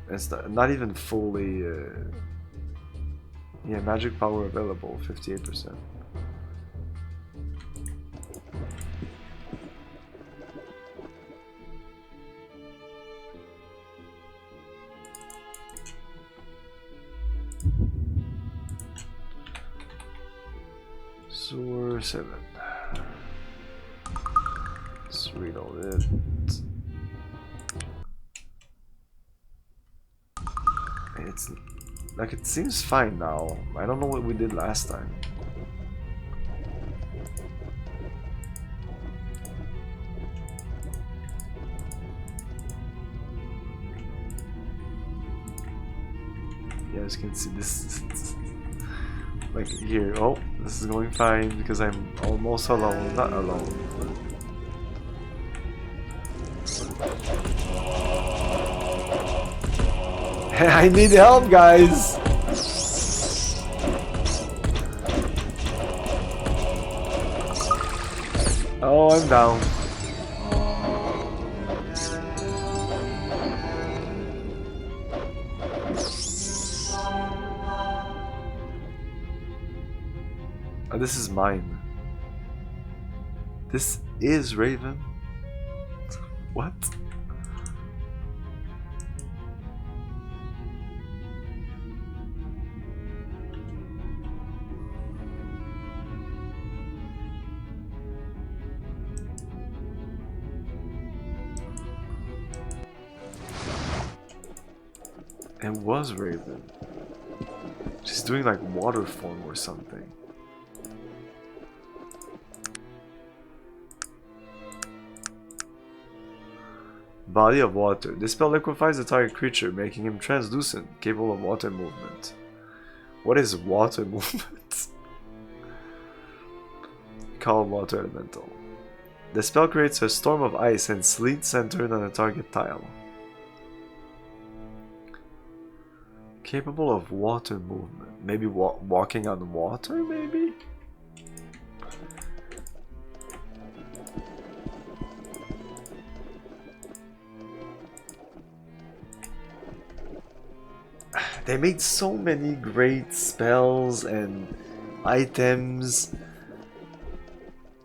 It's not even fully... yeah, magic power available, 58%. Sewer 7. Let's reload it. It's like, it seems fine now. I don't know what we did last time. You guys can see this. Like here, oh, this is going fine because I'm almost alone. Not alone. I need help, guys! Oh, I'm down. Oh, this is mine. This is Raven. What? It was Raven. She's doing like water form or something. Body of water. This spell liquefies the target creature, making him translucent, capable of water movement. What is water movement? Call water elemental. The spell creates a storm of ice and sleet centered on a target tile. Capable of water movement. Maybe walking on water, maybe? They made so many great spells and items,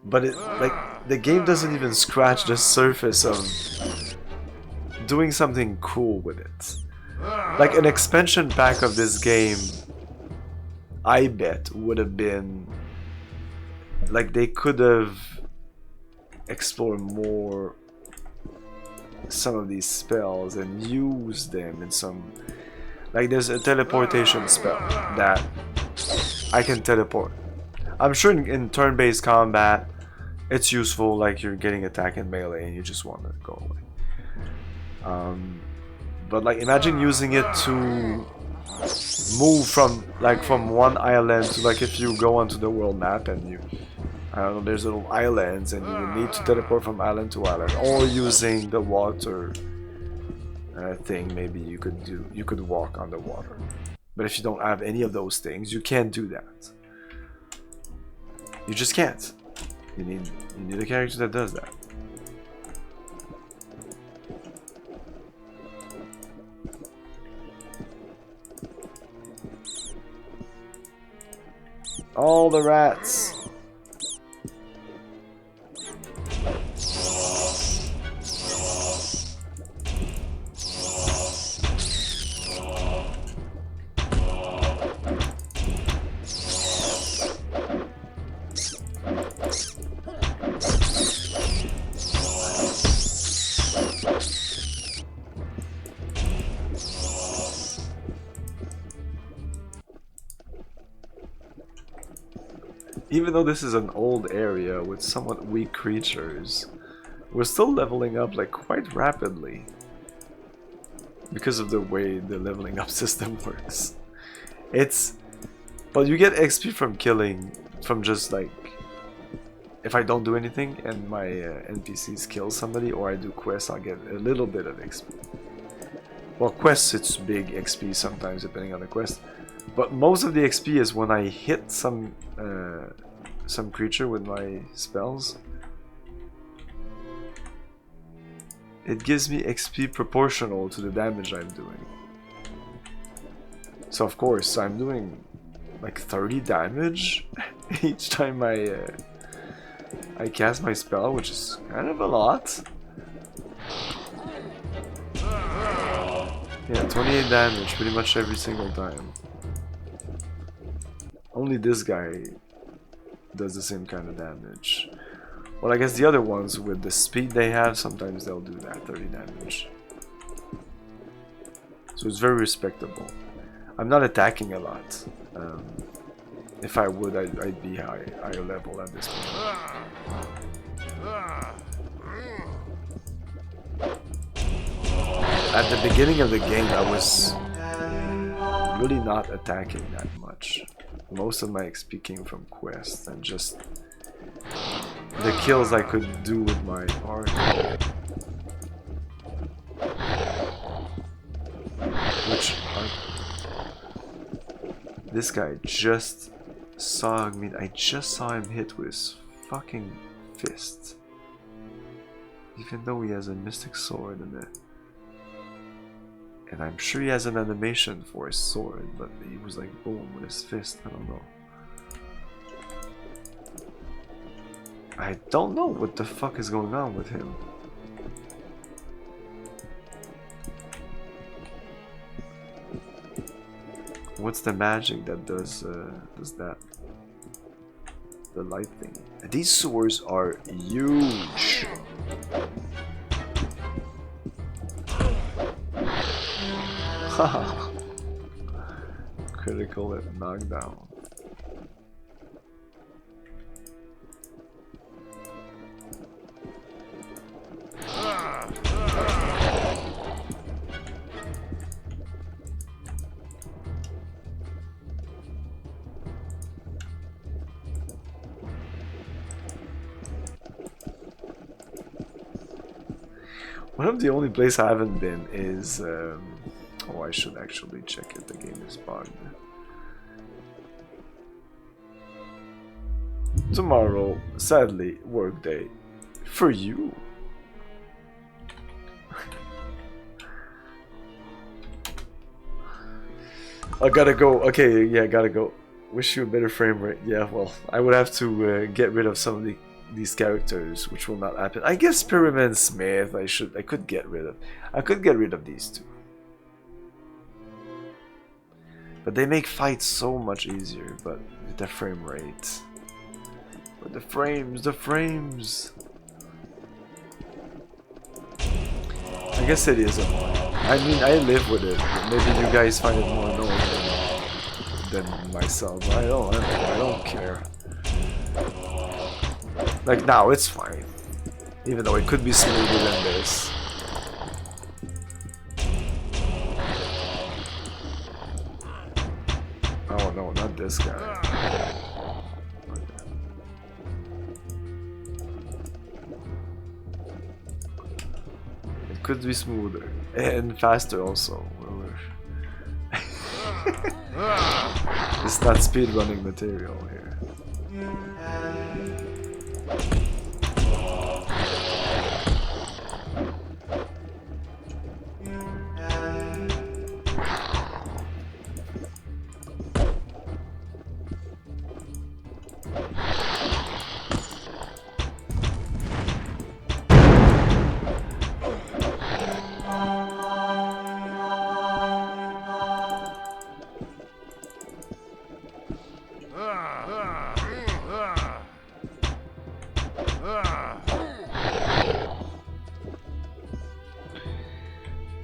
but the game doesn't even scratch the surface of doing something cool with it. Like an expansion pack of this game, I bet would have been like they could have explored more some of these spells and used them in some. Like there's a teleportation spell that I can teleport. I'm sure in turn-based combat it's useful, like you're getting attack in melee and you just want to go away. But like imagine using it to move from one island to, like, if you go onto the world map and you, I don't know, there's little islands and you need to teleport from island to island, or using the water thing, maybe you could walk on the water. But if you don't have any of those things, you can't do that. You just can't. You need a character that does that. All the rats. Even though this is an old area with somewhat weak creatures, we're still leveling up like quite rapidly because of the way the leveling up system works. But you get XP from killing, from just like, if I don't do anything and my NPCs kill somebody or I do quests, I'll get a little bit of XP. Well, quests, it's big XP sometimes depending on the quest. But most of the XP is when I hit some creature with my spells. It gives me XP proportional to the damage I'm doing. So of course I'm doing like 30 damage each time I cast my spell, which is kind of a lot. Yeah, 28 damage pretty much every single time. Only this guy does the same kind of damage. Well, I guess the other ones, with the speed they have, sometimes they'll do that 30 damage. So it's very respectable. I'm not attacking a lot. If I would, I'd be higher level at this point. At the beginning of the game, I was really not attacking that much. Most of my XP came from quests and just the kills I could do with my Arcanum. Which this guy just saw me. I just saw him hit with his fucking fist. Even though he has a mystic sword in it. And I'm sure he has an animation for his sword, but he was like boom with his fist, I don't know. I don't know what the fuck is going on with him. What's the magic that does that? The light thing. These swords are huge. critical and knockdown. One of the only places I haven't been is oh, I should actually check it. The game is bugged. Tomorrow, sadly, work day for you. I gotta go. Okay, yeah, gotta go. Wish you a better frame rate. Yeah, well, I would have to get rid of some of these characters, which will not happen. I guess Pyramid Smith. I could get rid of. I could get rid of these two. But they make fights so much easier. But the frame rate. But the frames. I guess it is annoying. I mean, I live with it. But maybe you guys find it more annoying than myself. I don't care. Like now, it's fine. Even though it could be smoother than this. Oh no, not this guy. It could be smoother and faster also. It's not speedrunning material here.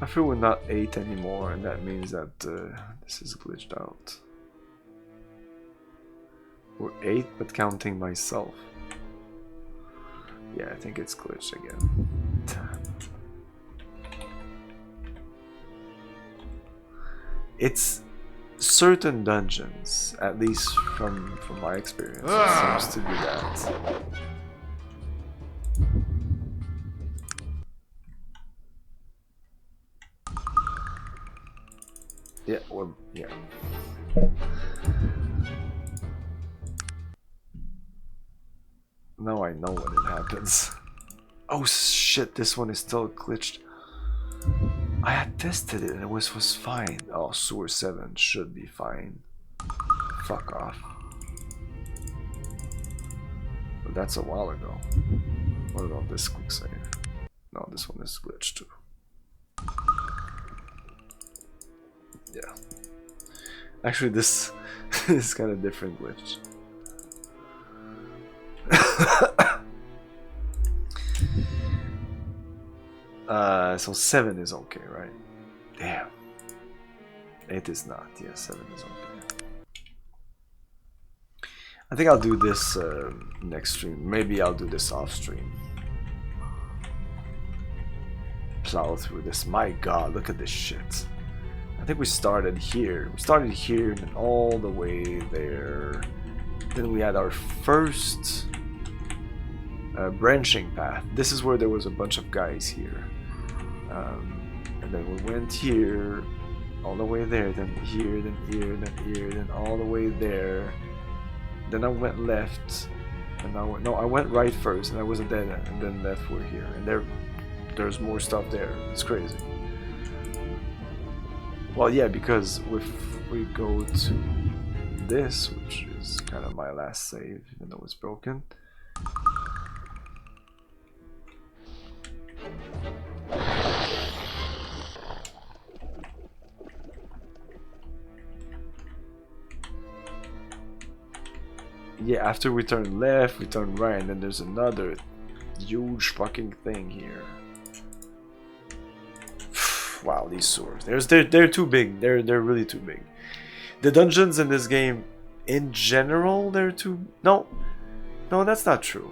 I feel we're not 8 anymore, and that means that this is glitched out. We're 8, but counting myself. Yeah, I think it's glitched again. It's certain dungeons, at least from my experience, it seems to be that. Yeah, well, yeah. Now I know when it happens. Oh shit, this one is still glitched. I had tested it and it was fine. Oh, Sewer 7 should be fine. Fuck off. But that's a while ago. What about this quick save? No, this one is glitched too. Yeah. Actually, this is kind of different glitch. So 7 is okay, right? Damn. 8 is not. Yeah, 7 is okay. I think I'll do this next stream. Maybe I'll do this off stream. Plow through this. My god, look at this shit. I think we started here. We started here and then all the way there. Then we had our first branching path. This is where there was a bunch of guys here. And then we went here, all the way there, then here, then here, then here, then all the way there. Then I went left, and I went right first, and I wasn't dead, and then left we're here. And there's more stuff there. It's crazy. Well, yeah, because if we go to this, which is kind of my last save, even though it's broken. Yeah, after we turn left, we turn right, and then there's another huge fucking thing here. Wow, these swords. They're too big. They're really too big. The dungeons in this game, in general, they're too... No, that's not true.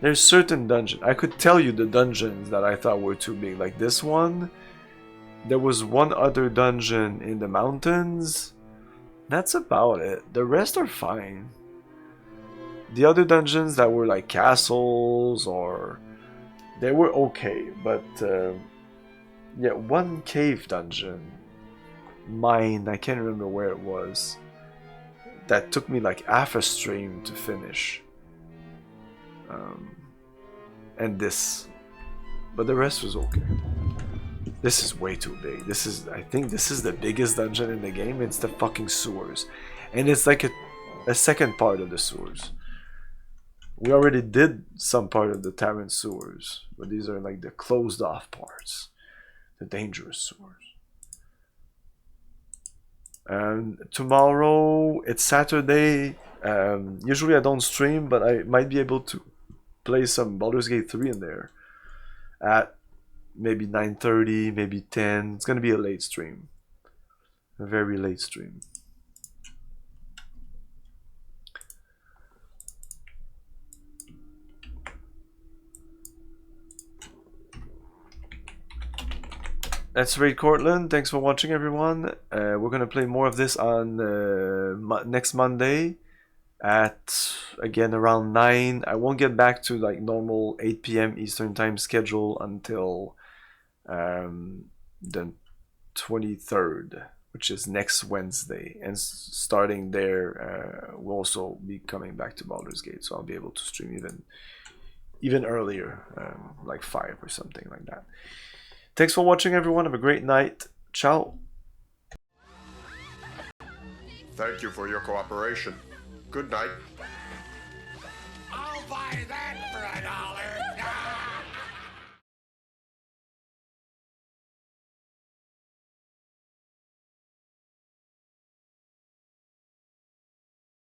There's certain dungeons. I could tell you the dungeons that I thought were too big. Like this one. There was one other dungeon in the mountains. That's about it. The rest are fine. The other dungeons that were like castles or... They were okay, but... yeah, one cave dungeon. Mine, I can't remember where it was. That took me like half a stream to finish. And this. But the rest was okay. This is way too big. I think this is the biggest dungeon in the game. It's the fucking sewers. And it's like a second part of the sewers. We already did some part of the Tavern sewers. But these are like the closed off parts. The dangerous sewers. And tomorrow, it's Saturday. Usually I don't stream, but I might be able to play some Baldur's Gate 3 in there. At maybe 9:30, maybe 10. It's gonna be a late stream. A very late stream. That's Raid Cortland. Thanks for watching, everyone. We're gonna play more of this on next Monday at again around 9. I won't get back to like normal 8 p.m. Eastern time schedule until the 23rd, which is next Wednesday. And starting there, we'll also be coming back to Baldur's Gate, so I'll be able to stream even earlier, like 5 or something like that. Thanks for watching, everyone. Have a great night. Ciao. Thank you for your cooperation. Good night. I'll buy that.